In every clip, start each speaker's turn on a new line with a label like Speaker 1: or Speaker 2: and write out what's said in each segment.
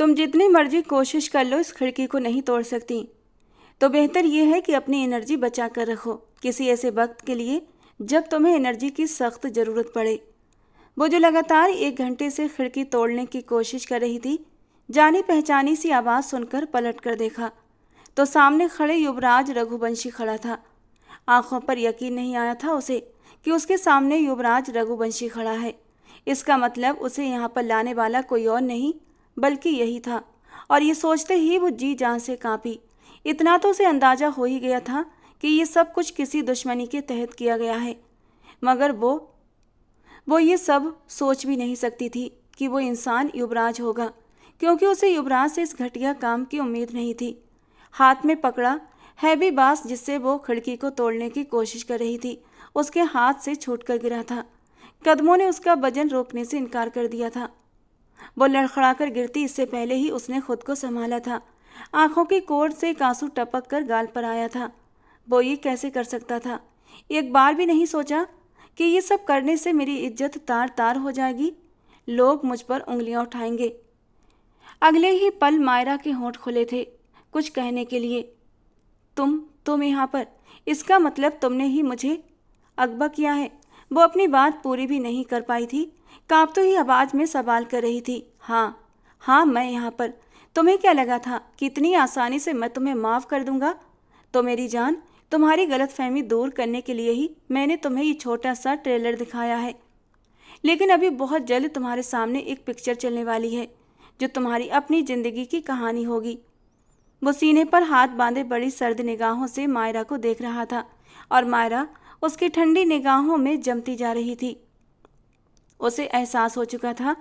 Speaker 1: तुम जितनी मर्जी कोशिश कर लो इस खिड़की को नहीं तोड़ सकती। तो बेहतर यह है कि अपनी एनर्जी बचा कर रखो किसी ऐसे वक्त के लिए जब तुम्हें एनर्जी की सख्त ज़रूरत पड़े। वो जो लगातार 1 घंटे से खिड़की तोड़ने की कोशिश कर रही थी, जानी पहचानी सी आवाज़ सुनकर पलट कर देखा तो सामने खड़े युवराज रघुवंशी खड़ा था। आंखों पर यकीन नहीं आया था उसे कि उसके सामने युवराज रघुवंशी खड़ा है। इसका मतलब उसे यहाँ पर लाने वाला कोई और नहीं बल्कि यही था। और ये सोचते ही वो जी जान से कांपी। इतना तो उसे अंदाजा हो ही गया था कि ये सब कुछ किसी दुश्मनी के तहत किया गया है, मगर वो ये सब सोच भी नहीं सकती थी कि वो इंसान युवराज होगा, क्योंकि उसे युवराज से इस घटिया काम की उम्मीद नहीं थी। हाथ में पकड़ा हैवी बांस जिससे वो खिड़की को तोड़ने की कोशिश कर रही थी, उसके हाथ से छूटकर गिरा था। कदमों ने उसका वजन रोकने से इनकार कर दिया था। वो लड़खड़ाकर गिरती इससे पहले ही उसने खुद को संभाला था। आंखों की कोर से एक आंसू टपक कर गाल पर आया था। वो ये कैसे कर सकता था? एक बार भी नहीं सोचा कि ये सब करने से मेरी इज्जत तार तार हो जाएगी, लोग मुझ पर उंगलियां उठाएंगे। अगले ही पल मायरा के होंठ खुले थे कुछ कहने के लिए। तुम यहाँ पर, इसका मतलब तुमने ही मुझे अगवा किया है। वो अपनी बात पूरी भी नहीं कर पाई थी, कांपती हुई आवाज़ में सवाल कर रही थी। हाँ, मैं यहाँ पर। तुम्हें क्या लगा था कि इतनी आसानी से मैं तुम्हें माफ़ कर दूंगा? तो मेरी जान, तुम्हारी गलतफहमी दूर करने के लिए ही मैंने तुम्हें ये छोटा सा ट्रेलर दिखाया है, लेकिन अभी बहुत जल्द तुम्हारे सामने एक पिक्चर चलने वाली है जो तुम्हारी अपनी ज़िंदगी की कहानी होगी। वो सीने पर हाथ बांधे बड़ी सर्द निगाहों से मायरा को देख रहा था और मायरा उसकी ठंडी निगाहों में जमती जा रही थी। उसे एहसास हो चुका था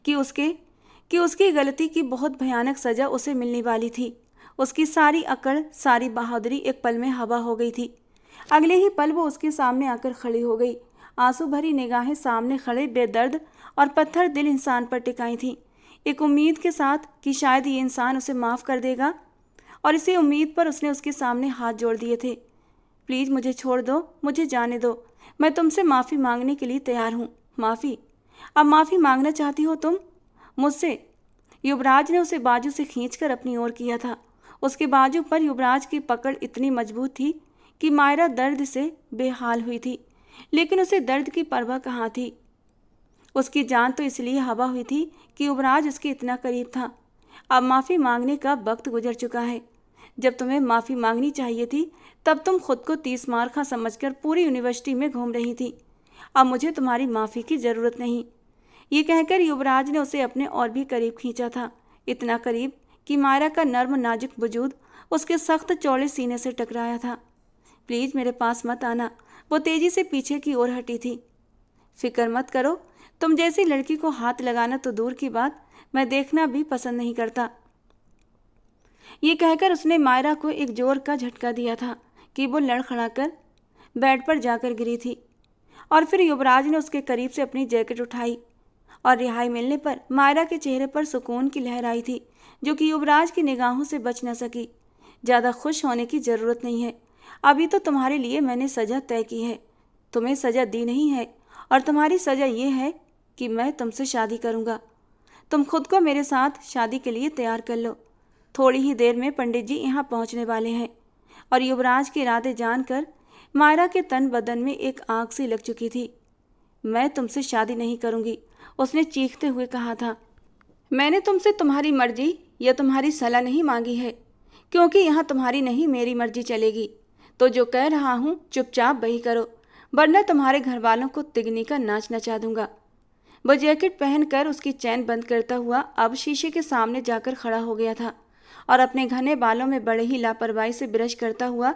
Speaker 1: कि उसकी गलती की बहुत भयानक सज़ा उसे मिलने वाली थी। उसकी सारी अकड़, सारी बहादुरी एक पल में हवा हो गई थी। अगले ही पल वो उसके सामने आकर खड़ी हो गई। आंसू भरी निगाहें सामने खड़े बेदर्द और पत्थर दिल इंसान पर टिकाई थीं, एक उम्मीद के साथ कि शायद ये इंसान उसे माफ़ कर देगा। और इसी उम्मीद पर उसने उसके सामने हाथ जोड़ दिए थे। प्लीज़ मुझे छोड़ दो, मुझे जाने दो। मैं तुमसे माफ़ी मांगने के लिए तैयार हूँ। माफ़ी? अब माफ़ी मांगना चाहती हो तुम मुझसे? युवराज ने उसे बाजू से खींचकर अपनी ओर किया था। उसके बाजू पर युवराज की पकड़ इतनी मजबूत थी कि मायरा दर्द से बेहाल हुई थी, लेकिन उसे दर्द की परवाह कहाँ थी। उसकी जान तो इसलिए हवा हुई थी कि युवराज उसके इतना करीब था। अब माफ़ी मांगने का वक्त गुजर चुका है। जब तुम्हें माफ़ी मांगनी चाहिए थी तब तुम खुद को 30 मार खा समझकर पूरी यूनिवर्सिटी में घूम रही थी। अब मुझे तुम्हारी माफ़ी की ज़रूरत नहीं। ये कहकर युवराज ने उसे अपने और भी करीब खींचा था, इतना करीब कि मायरा का नर्म नाजुक वजूद उसके सख्त चौड़े सीने से टकराया था। प्लीज़ मेरे पास मत आना। वो तेज़ी से पीछे की ओर हटी थी। फिक्र मत करो, तुम जैसी लड़की को हाथ लगाना तो दूर की बात, मैं देखना भी पसंद नहीं करता। ये कहकर उसने मायरा को एक जोर का झटका दिया था कि वो लड़खड़ाकर बेड पर जाकर गिरी थी। और फिर युवराज ने उसके करीब से अपनी जैकेट उठाई और रिहाई मिलने पर मायरा के चेहरे पर सुकून की लहर आई थी, जो कि युवराज की निगाहों से बच न सकी। ज़्यादा खुश होने की ज़रूरत नहीं है। अभी तो तुम्हारे लिए मैंने सज़ा तय की है, तुम्हें सज़ा दी नहीं है। और तुम्हारी सज़ा ये है कि मैं तुमसे शादी करूँगा। तुम खुद को मेरे साथ शादी के लिए तैयार कर लो। थोड़ी ही देर में पंडित जी यहाँ पहुँचने वाले हैं। और युवराज के इरादे जानकर मायरा के तन बदन में एक आग सी लग चुकी थी। मैं तुमसे शादी नहीं करूँगी, उसने चीखते हुए कहा था। मैंने तुमसे तुम्हारी मर्जी या तुम्हारी सलाह नहीं मांगी है, क्योंकि यहाँ तुम्हारी नहीं मेरी मर्जी चलेगी। तो जो कह रहा हूँ चुपचाप वही करो, वरना तुम्हारे घर वालों को तिगनी का नाच नचा दूंगा। वो जैकेट पहनकर उसकी चैन बंद करता हुआ अब शीशे के सामने जाकर खड़ा हो गया था और अपने घने बालों में बड़े ही लापरवाही से ब्रश करता हुआ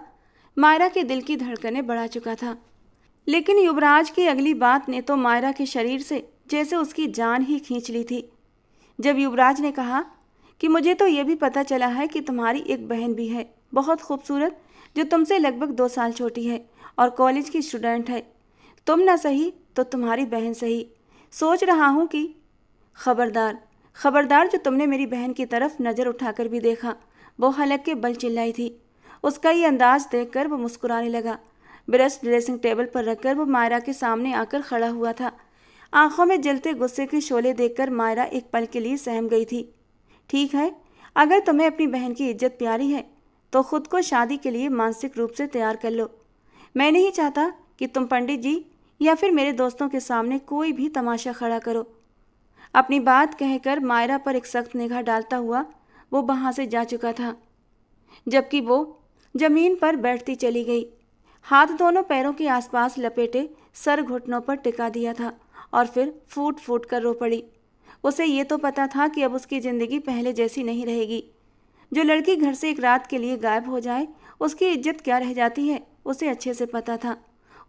Speaker 1: मायरा के दिल की धड़कनें बढ़ा चुका था। लेकिन युवराज की अगली बात ने तो मायरा के शरीर से जैसे उसकी जान ही खींच ली थी। जब युवराज ने कहा कि मुझे तो ये भी पता चला है कि तुम्हारी एक बहन भी है, बहुत खूबसूरत, जो तुमसे लगभग 2 साल छोटी है और कॉलेज की स्टूडेंट है। तुम ना सही तो तुम्हारी बहन सही। सोच रहा हूँ कि खबरदार, खबरदार, जो तुमने मेरी बहन की तरफ नज़र उठाकर भी देखा। वो हलक के बल चिल्लाई थी। उसका ये अंदाज देखकर वो मुस्कुराने लगा। ब्रश ड्रेसिंग टेबल पर रखकर वो मायरा के सामने आकर खड़ा हुआ था। आंखों में जलते गुस्से के शोले देखकर मायरा एक पल के लिए सहम गई थी। ठीक है, अगर तुम्हें अपनी बहन की इज्जत प्यारी है तो खुद को शादी के लिए मानसिक रूप से तैयार कर लो। मैं नहीं चाहता कि तुम पंडित जी या फिर मेरे दोस्तों के सामने कोई भी तमाशा खड़ा करो। अपनी बात कहकर मायरा पर एक सख्त निगाह डालता हुआ वो वहाँ से जा चुका था, जबकि वो जमीन पर बैठती चली गई। हाथ दोनों पैरों के आसपास लपेटे सर घुटनों पर टिका दिया था और फिर फूट फूट कर रो पड़ी। उसे ये तो पता था कि अब उसकी ज़िंदगी पहले जैसी नहीं रहेगी। जो लड़की घर से एक रात के लिए गायब हो जाए उसकी इज्जत क्या रह जाती है, उसे अच्छे से पता था।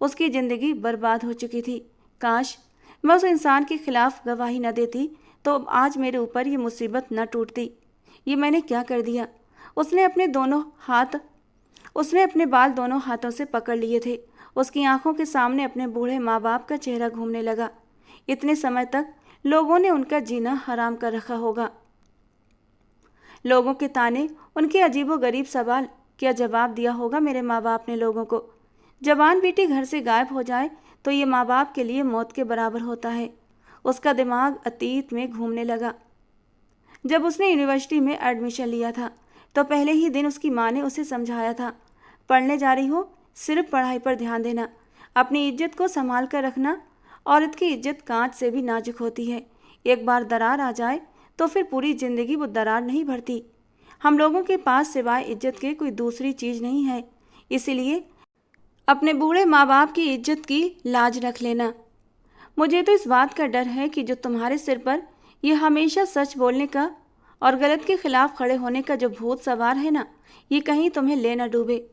Speaker 1: उसकी ज़िंदगी बर्बाद हो चुकी थी। काश मैं उस इंसान के खिलाफ गवाही न देती तो आज मेरे ऊपर ये मुसीबत न टूटती। ये मैंने क्या कर दिया। उसने अपने बाल दोनों हाथों से पकड़ लिए थे। उसकी आंखों के सामने अपने बूढ़े माँ बाप का चेहरा घूमने लगा। इतने समय तक लोगों ने उनका जीना हराम कर रखा होगा। लोगों के ताने, उनके अजीबोगरीब सवाल, क्या जवाब दिया होगा मेरे माँ बाप ने लोगों को। जवान बेटी घर से गायब हो जाए तो ये माँ बाप के लिए मौत के बराबर होता है। उसका दिमाग अतीत में घूमने लगा। जब उसने यूनिवर्सिटी में एडमिशन लिया था तो पहले ही दिन उसकी माँ ने उसे समझाया था, पढ़ने जा रही हो, सिर्फ पढ़ाई पर ध्यान देना, अपनी इज्जत को संभाल कर रखना। औरत की इज्जत कांच से भी नाजुक होती है। एक बार दरार आ जाए तो फिर पूरी ज़िंदगी वो दरार नहीं भरती। हम लोगों के पास सिवाय इज्जत के कोई दूसरी चीज़ नहीं है। इसीलिए अपने बूढ़े माँ बाप की इज्जत की लाज रख लेना। मुझे तो इस बात का डर है कि जो तुम्हारे सिर पर यह हमेशा सच बोलने का और गलत के खिलाफ खड़े होने का जो भूत सवार है ना, ये कहीं तुम्हें ले न डूबे।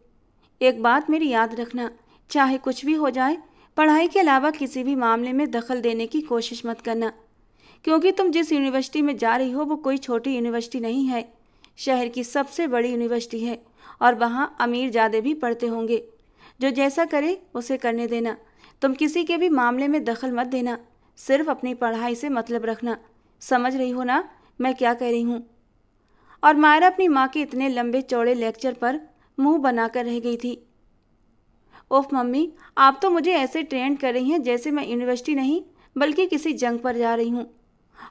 Speaker 1: एक बात मेरी याद रखना, चाहे कुछ भी हो जाए, पढ़ाई के अलावा किसी भी मामले में दखल देने की कोशिश मत करना। क्योंकि तुम जिस यूनिवर्सिटी में जा रही हो वो कोई छोटी यूनिवर्सिटी नहीं है, शहर की सबसे बड़ी यूनिवर्सिटी है और वहाँ अमीर ज़्यादा भी पढ़ते होंगे। जो जैसा करे उसे करने देना। तुम किसी के भी मामले में दखल मत देना, सिर्फ अपनी पढ़ाई से मतलब रखना। समझ रही हो ना मैं क्या कह रही हूँ। और मायरा अपनी माँ के इतने लंबे चौड़े लेक्चर पर मुंह बनाकर रह गई थी। ओफ मम्मी, आप तो मुझे ऐसे ट्रेंड कर रही हैं जैसे मैं यूनिवर्सिटी नहीं बल्कि किसी जंग पर जा रही हूँ।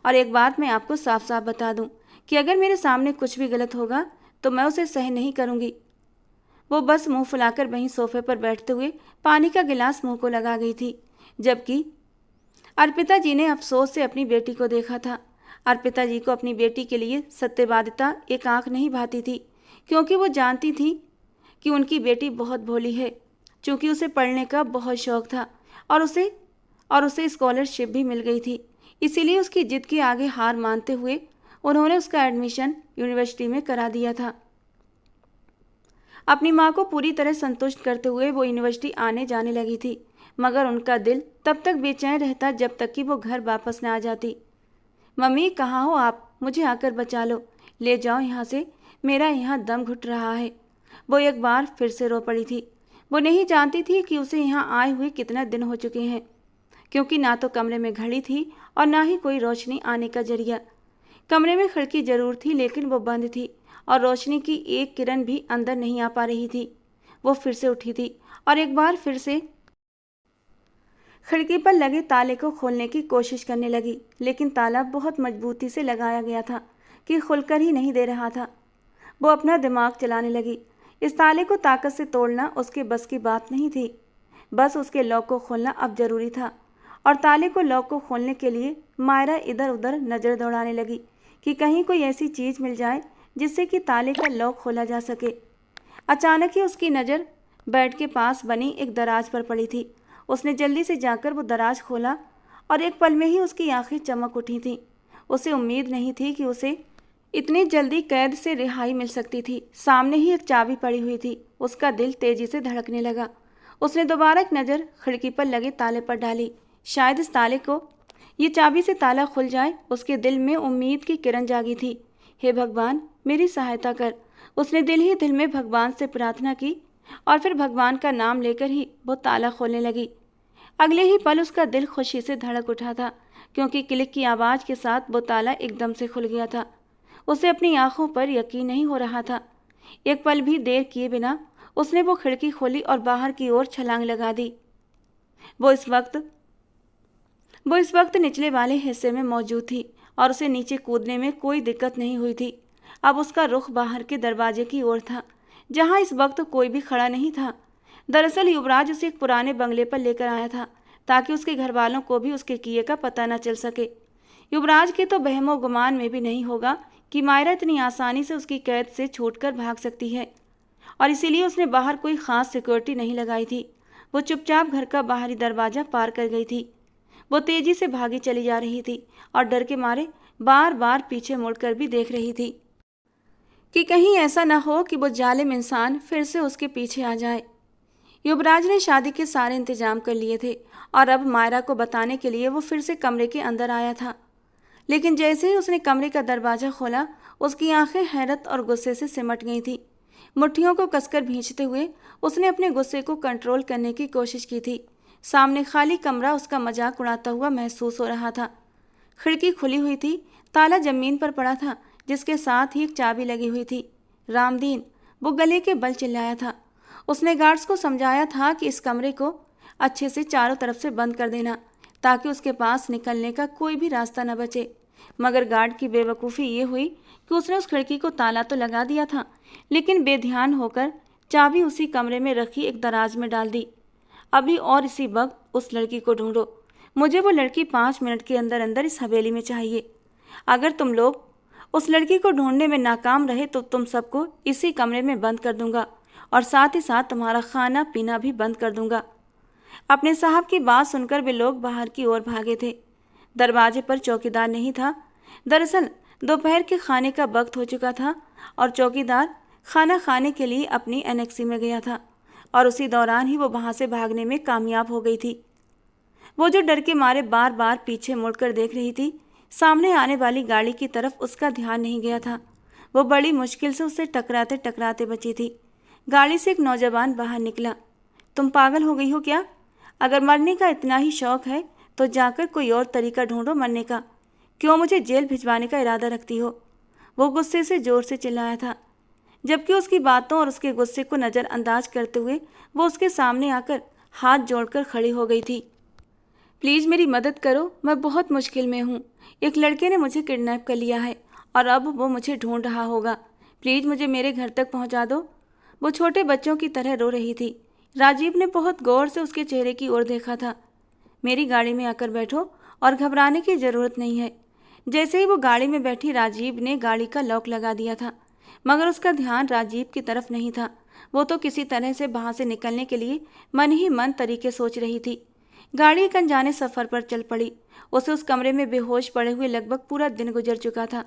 Speaker 1: और एक बात मैं आपको साफ साफ बता दूँ कि अगर मेरे सामने कुछ भी गलत होगा तो मैं उसे सहन नहीं करूँगी। वो बस मुंह फुलाकर वहीं सोफे पर बैठते हुए पानी का गिलास मुंह को लगा गई थी, जबकि अर्पिता जी ने अफसोस से अपनी बेटी को देखा था। अर्पिता जी को अपनी बेटी के लिए सत्यवादिता एक आंख नहीं भाती थी, क्योंकि वो जानती थी कि उनकी बेटी बहुत भोली है। चूँकि उसे पढ़ने का बहुत शौक था और उसे स्कॉलरशिप भी मिल गई थी, इसीलिए उसकी जिद के आगे हार मानते हुए उन्होंने उसका एडमिशन यूनिवर्सिटी में करा दिया था। अपनी माँ को पूरी तरह संतुष्ट करते हुए वो यूनिवर्सिटी आने जाने लगी थी, मगर उनका दिल तब तक बेचैन रहता जब तक कि वो घर वापस न आ जाती। मम्मी कहाँ हो आप, मुझे आकर बचा लो, ले जाओ यहाँ से, मेरा यहाँ दम घुट रहा है। वो एक बार फिर से रो पड़ी थी। वो नहीं जानती थी कि उसे यहाँ आए हुए कितना दिन हो चुके हैं, क्योंकि ना तो कमरे में घड़ी थी और ना ही कोई रोशनी आने का जरिया। कमरे में खिड़की जरूर थी लेकिन वो बंद थी और रोशनी की एक किरण भी अंदर नहीं आ पा रही थी। वो फिर से उठी थी और एक बार फिर से खिड़की पर लगे ताले को खोलने की कोशिश करने लगी, लेकिन ताला बहुत मजबूती से लगाया गया था कि खुलकर ही नहीं दे रहा था। वो अपना दिमाग चलाने लगी। इस ताले को ताकत से तोड़ना उसके बस की बात नहीं थी, बस उसके लॉक को खोलना अब जरूरी था। और ताले को लॉक को खोलने के लिए मायरा इधर उधर नज़र दौड़ाने लगी कि कहीं कोई ऐसी चीज़ मिल जाए जिससे कि ताले का लॉक खोला जा सके। अचानक ही उसकी नज़र बेड के पास बनी एक दराज पर पड़ी थी। उसने जल्दी से जाकर वो दराज खोला और एक पल में ही उसकी आंखें चमक उठी थीं। उसे उम्मीद नहीं थी कि उसे इतनी जल्दी कैद से रिहाई मिल सकती थी। सामने ही एक चाबी पड़ी हुई थी। उसका दिल तेजी से धड़कने लगा। उसने दोबारा एक नज़र खिड़की पर लगे ताले पर डाली। शायद इस ताले को ये चाबी से ताला खुल जाए। उसके दिल में उम्मीद की किरण जागी थी। हे भगवान, मेरी सहायता कर। उसने दिल ही दिल में भगवान से प्रार्थना की और फिर भगवान का नाम लेकर ही वो ताला खोलने लगी। अगले ही पल उसका दिल खुशी से धड़क उठा था, क्योंकि क्लिक की आवाज़ के साथ वो ताला एकदम से खुल गया था। उसे अपनी आंखों पर यकीन नहीं हो रहा था। एक पल भी देर किए बिना उसने वो खिड़की खोली और बाहर की ओर छलांग लगा दी। वो इस वक्त निचले वाले हिस्से में मौजूद थी और उसे नीचे कूदने में कोई दिक्कत नहीं हुई थी। अब उसका रुख बाहर के दरवाजे की ओर था, जहां इस वक्त कोई भी खड़ा नहीं था। दरअसल युवराज उसे एक पुराने बंगले पर लेकर आया था, ताकि उसके घर वालों को भी उसके किए का पता न चल सके। युवराज के तो बहमो गुमान में भी नहीं होगा कि मायरा इतनी आसानी से उसकी कैद से छूटकर भाग सकती है, और इसीलिए उसने बाहर कोई खास सिक्योरिटी नहीं लगाई थी। वो चुपचाप घर का बाहरी दरवाजा पार कर गई थी। वो तेजी से भागी चली जा रही थी और डर के मारे बार बार पीछे मुड़कर भी देख रही थी कि कहीं ऐसा न हो कि वो जालिम इंसान फिर से उसके पीछे आ जाए। युवराज ने शादी के सारे इंतजाम कर लिए थे और अब मायरा को बताने के लिए वो फिर से कमरे के अंदर आया था। लेकिन जैसे ही उसने कमरे का दरवाज़ा खोला, उसकी आंखें हैरत और गुस्से से सिमट गई थी। मुट्ठियों को कसकर भींचते हुए उसने अपने गुस्से को कंट्रोल करने की कोशिश की थी। सामने खाली कमरा उसका मजाक उड़ाता हुआ महसूस हो रहा था। खिड़की खुली हुई थी, ताला जमीन पर पड़ा था, जिसके साथ ही एक चाबी लगी हुई थी। रामदीन, वो गले के बल चिल्लाया था। उसने गार्ड्स को समझाया था कि इस कमरे को अच्छे से चारों तरफ से बंद कर देना, ताकि उसके पास निकलने का कोई भी रास्ता न बचे। मगर गार्ड की बेवकूफ़ी ये हुई कि उसने उस खिड़की को ताला तो लगा दिया था, लेकिन बेध्यान होकर चाबी उसी कमरे में रखी एक दराज में डाल दी। अभी और इसी वक्त उस लड़की को ढूंढो। मुझे वो लड़की 5 मिनट के अंदर अंदर इस हवेली में चाहिए। अगर तुम लोग उस लड़की को ढूंढने में नाकाम रहे तो तुम सबको इसी कमरे में बंद कर दूंगा, और साथ ही साथ तुम्हारा खाना पीना भी बंद कर दूंगा। अपने साहब की बात सुनकर वे लोग बाहर की ओर भागे थे। दरवाजे पर चौकीदार नहीं था। दरअसल दोपहर के खाने का वक्त हो चुका था और चौकीदार खाना खाने के लिए अपनी एनेक्सी में गया था, और उसी दौरान ही वो वहां से भागने में कामयाब हो गई थी। वो जो डर के मारे बार बार पीछे मुड़कर देख रही थी, सामने आने वाली गाड़ी की तरफ उसका ध्यान नहीं गया था। वो बड़ी मुश्किल से उससे टकराते टकराते बची थी। गाड़ी से एक नौजवान बाहर निकला। तुम पागल हो गई हो क्या? अगर मरने का इतना ही शौक है तो जाकर कोई और तरीका ढूंढो मरने का। क्यों मुझे जेल भिजवाने का इरादा रखती हो? वो गुस्से से जोर से चिल्लाया था, जबकि उसकी बातों और उसके गुस्से को नज़रअंदाज करते हुए वो उसके सामने आकर हाथ जोड़कर खड़ी हो गई थी। प्लीज़ मेरी मदद करो, मैं बहुत मुश्किल में हूँ। एक लड़के ने मुझे किडनैप कर लिया है और अब वो मुझे ढूंढ रहा होगा। प्लीज़ मुझे मेरे घर तक पहुँचा दो। वो छोटे बच्चों की तरह रो रही थी। राजीव ने बहुत गौर से उसके चेहरे की ओर देखा था। मेरी गाड़ी में आकर बैठो और घबराने की ज़रूरत नहीं है। जैसे ही वो गाड़ी में बैठी, राजीव ने गाड़ी का लॉक लगा दिया था, मगर उसका ध्यान राजीव की तरफ नहीं था। वो तो किसी तरह से वहाँ से निकलने के लिए मन ही मन तरीके सोच रही थी। गाड़ी एक अनजाने सफ़र पर चल पड़ी। उसे उस कमरे में बेहोश पड़े हुए लगभग पूरा दिन गुजर चुका था।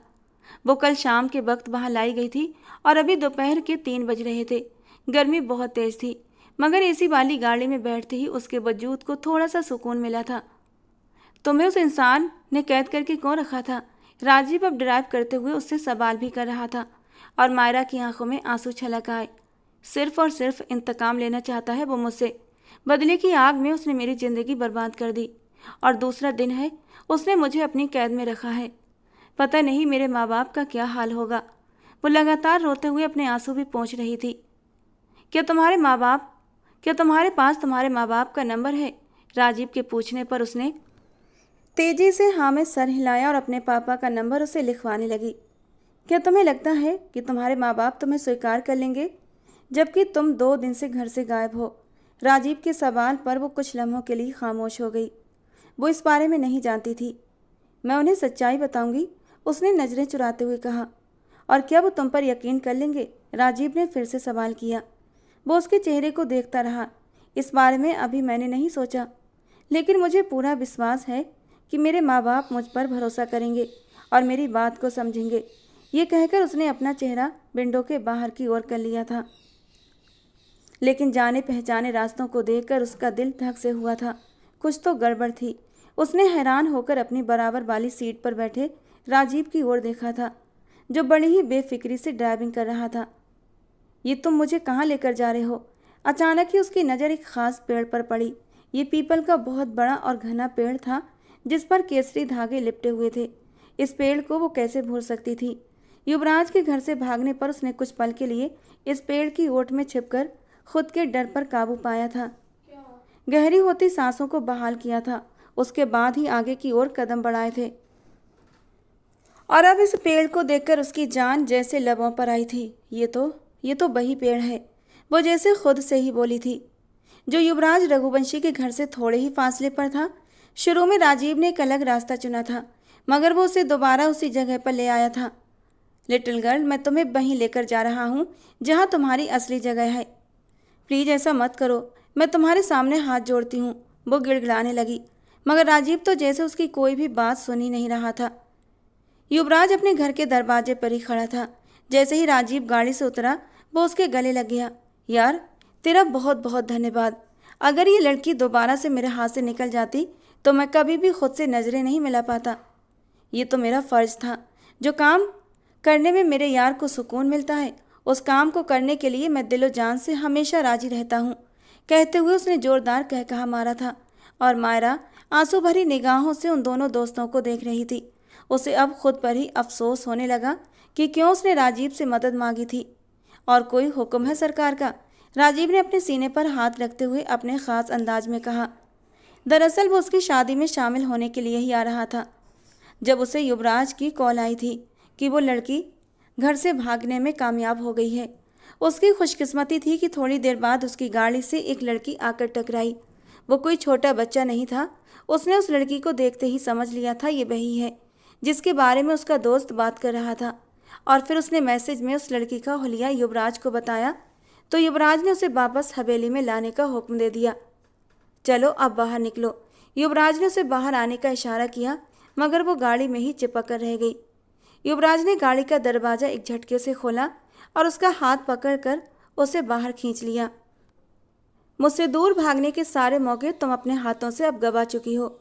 Speaker 1: वो कल शाम के वक्त वहाँ लाई गई थी और अभी दोपहर के 3 बज रहे थे। गर्मी बहुत तेज़ थी, मगर एसी वाली गाड़ी में बैठते ही उसके वजूद को थोड़ा सा सुकून मिला था। तुम्हें उस इंसान ने कैद करके क्यों रखा था? राजीव अब ड्राइव करते हुए उससे सवाल भी कर रहा था, और मायरा की आंखों में आंसू छलक आए। सिर्फ और सिर्फ इंतकाम लेना चाहता है वो मुझसे। बदले की आग में उसने मेरी ज़िंदगी बर्बाद कर दी, और दूसरा दिन है उसने मुझे अपनी कैद में रखा है। पता नहीं मेरे माँ बाप का क्या हाल होगा। वो लगातार रोते हुए अपने आंसू भी पोंछ रही थी। क्या तुम्हारे पास तुम्हारे माँ बाप का नंबर है? राजीव के पूछने पर उसने तेजी से हाँ में सर हिलाया और अपने पापा का नंबर उसे लिखवाने लगी। क्या तुम्हें लगता है कि तुम्हारे माँ बाप तुम्हें स्वीकार कर लेंगे, जबकि तुम 2 दिन से घर से गायब हो? राजीव के सवाल पर वो कुछ लम्हों के लिए खामोश हो गई। वो इस बारे में नहीं जानती थी। मैं उन्हें सच्चाई बताऊंगी, उसने नज़रें चुराते हुए कहा। और क्या वो तुम पर यकीन कर लेंगे? राजीव ने फिर से सवाल किया। वो उसके चेहरे को देखता रहा। इस बारे में अभी मैंने नहीं सोचा, लेकिन मुझे पूरा विश्वास है कि मेरे माँ बाप मुझ पर भरोसा करेंगे और मेरी बात को समझेंगे। ये कहकर उसने अपना चेहरा विंडो के बाहर की ओर कर लिया था। लेकिन जाने पहचाने रास्तों को देखकर उसका दिल धक से हुआ था। कुछ तो गड़बड़ थी। उसने हैरान होकर अपनी बराबर वाली सीट पर बैठे राजीव की ओर देखा था, जो बड़ी ही बेफिक्री से ड्राइविंग कर रहा था। ये तुम मुझे कहाँ लेकर जा रहे हो? अचानक ही उसकी नज़र एक खास पेड़ पर पड़ी। ये पीपल का बहुत बड़ा और घना पेड़ था, जिस पर केसरी धागे लिपटे हुए थे। इस पेड़ को वो कैसे भूल सकती थी? युवराज के घर से भागने पर उसने कुछ पल के लिए इस पेड़ की ओट में छिपकर खुद के डर पर काबू पाया था। गहरी होती सांसों को बहाल किया था। उसके बाद ही आगे की ओर कदम बढ़ाए थे। और अब इस पेड़ को देखकर उसकी जान जैसे लबों पर आई थी। ये तो वही पेड़ है, वो जैसे खुद से ही बोली थी, जो युवराज रघुवंशी के घर से थोड़े ही फासले पर था। शुरू में राजीव ने एक अलग रास्ता चुना था, मगर वो उसे दोबारा उसी जगह पर ले आया था। लिटिल गर्ल, मैं तुम्हें वहीं लेकर जा रहा हूँ जहाँ तुम्हारी असली जगह है। प्लीज ऐसा मत करो, मैं तुम्हारे सामने हाथ जोड़ती हूँ, वो गिड़गिड़ाने लगी। मगर राजीव तो जैसे उसकी कोई भी बात सुनी नहीं रहा था। युवराज अपने घर के दरवाजे पर ही खड़ा था। जैसे ही राजीव गाड़ी से उतरा, वो उसके गले लग गया। यार, तेरा बहुत बहुत धन्यवाद। अगर ये लड़की दोबारा से मेरे हाथ से निकल जाती तो मैं कभी भी खुद से नजरें नहीं मिला पाता। ये तो मेरा फर्ज था। जो काम करने में मेरे यार को सुकून मिलता है, उस काम को करने के लिए मैं दिलो जान से हमेशा राजी रहता हूँ। कहते हुए उसने जोरदार कहकहा मारा था और मायरा आंसू भरी निगाहों से उन दोनों दोस्तों को देख रही थी। उसे अब खुद पर ही अफसोस होने लगा कि क्यों उसने राजीव से मदद मांगी थी। और कोई हुक्म है सरकार का? राजीव ने अपने सीने पर हाथ रखते हुए अपने खास अंदाज में कहा। दरअसल वो उसकी शादी में शामिल होने के लिए ही आ रहा था, जब उसे युवराज की कॉल आई थी कि वो लड़की घर से भागने में कामयाब हो गई है। उसकी खुशकिस्मती थी कि थोड़ी देर बाद उसकी गाड़ी से एक लड़की आकर टकराई। वो कोई छोटा बच्चा नहीं था। उसने उस लड़की को देखते ही समझ लिया था ये वही है जिसके बारे में उसका दोस्त बात कर रहा था। और फिर उसने मैसेज में उस लड़की का हुलिया युवराज को बताया तो युवराज ने उसे वापस हवेली में लाने का हुक्म दे दिया। चलो अब बाहर निकलो। युवराज ने उसे बाहर आने का इशारा किया, मगर वो गाड़ी में ही चिपक कर रह गई। युवराज ने गाड़ी का दरवाज़ा एक झटके से खोला और उसका हाथ पकड़कर उसे बाहर खींच लिया। मुझसे दूर भागने के सारे मौके तुम अपने हाथों से अब गवा चुकी हो।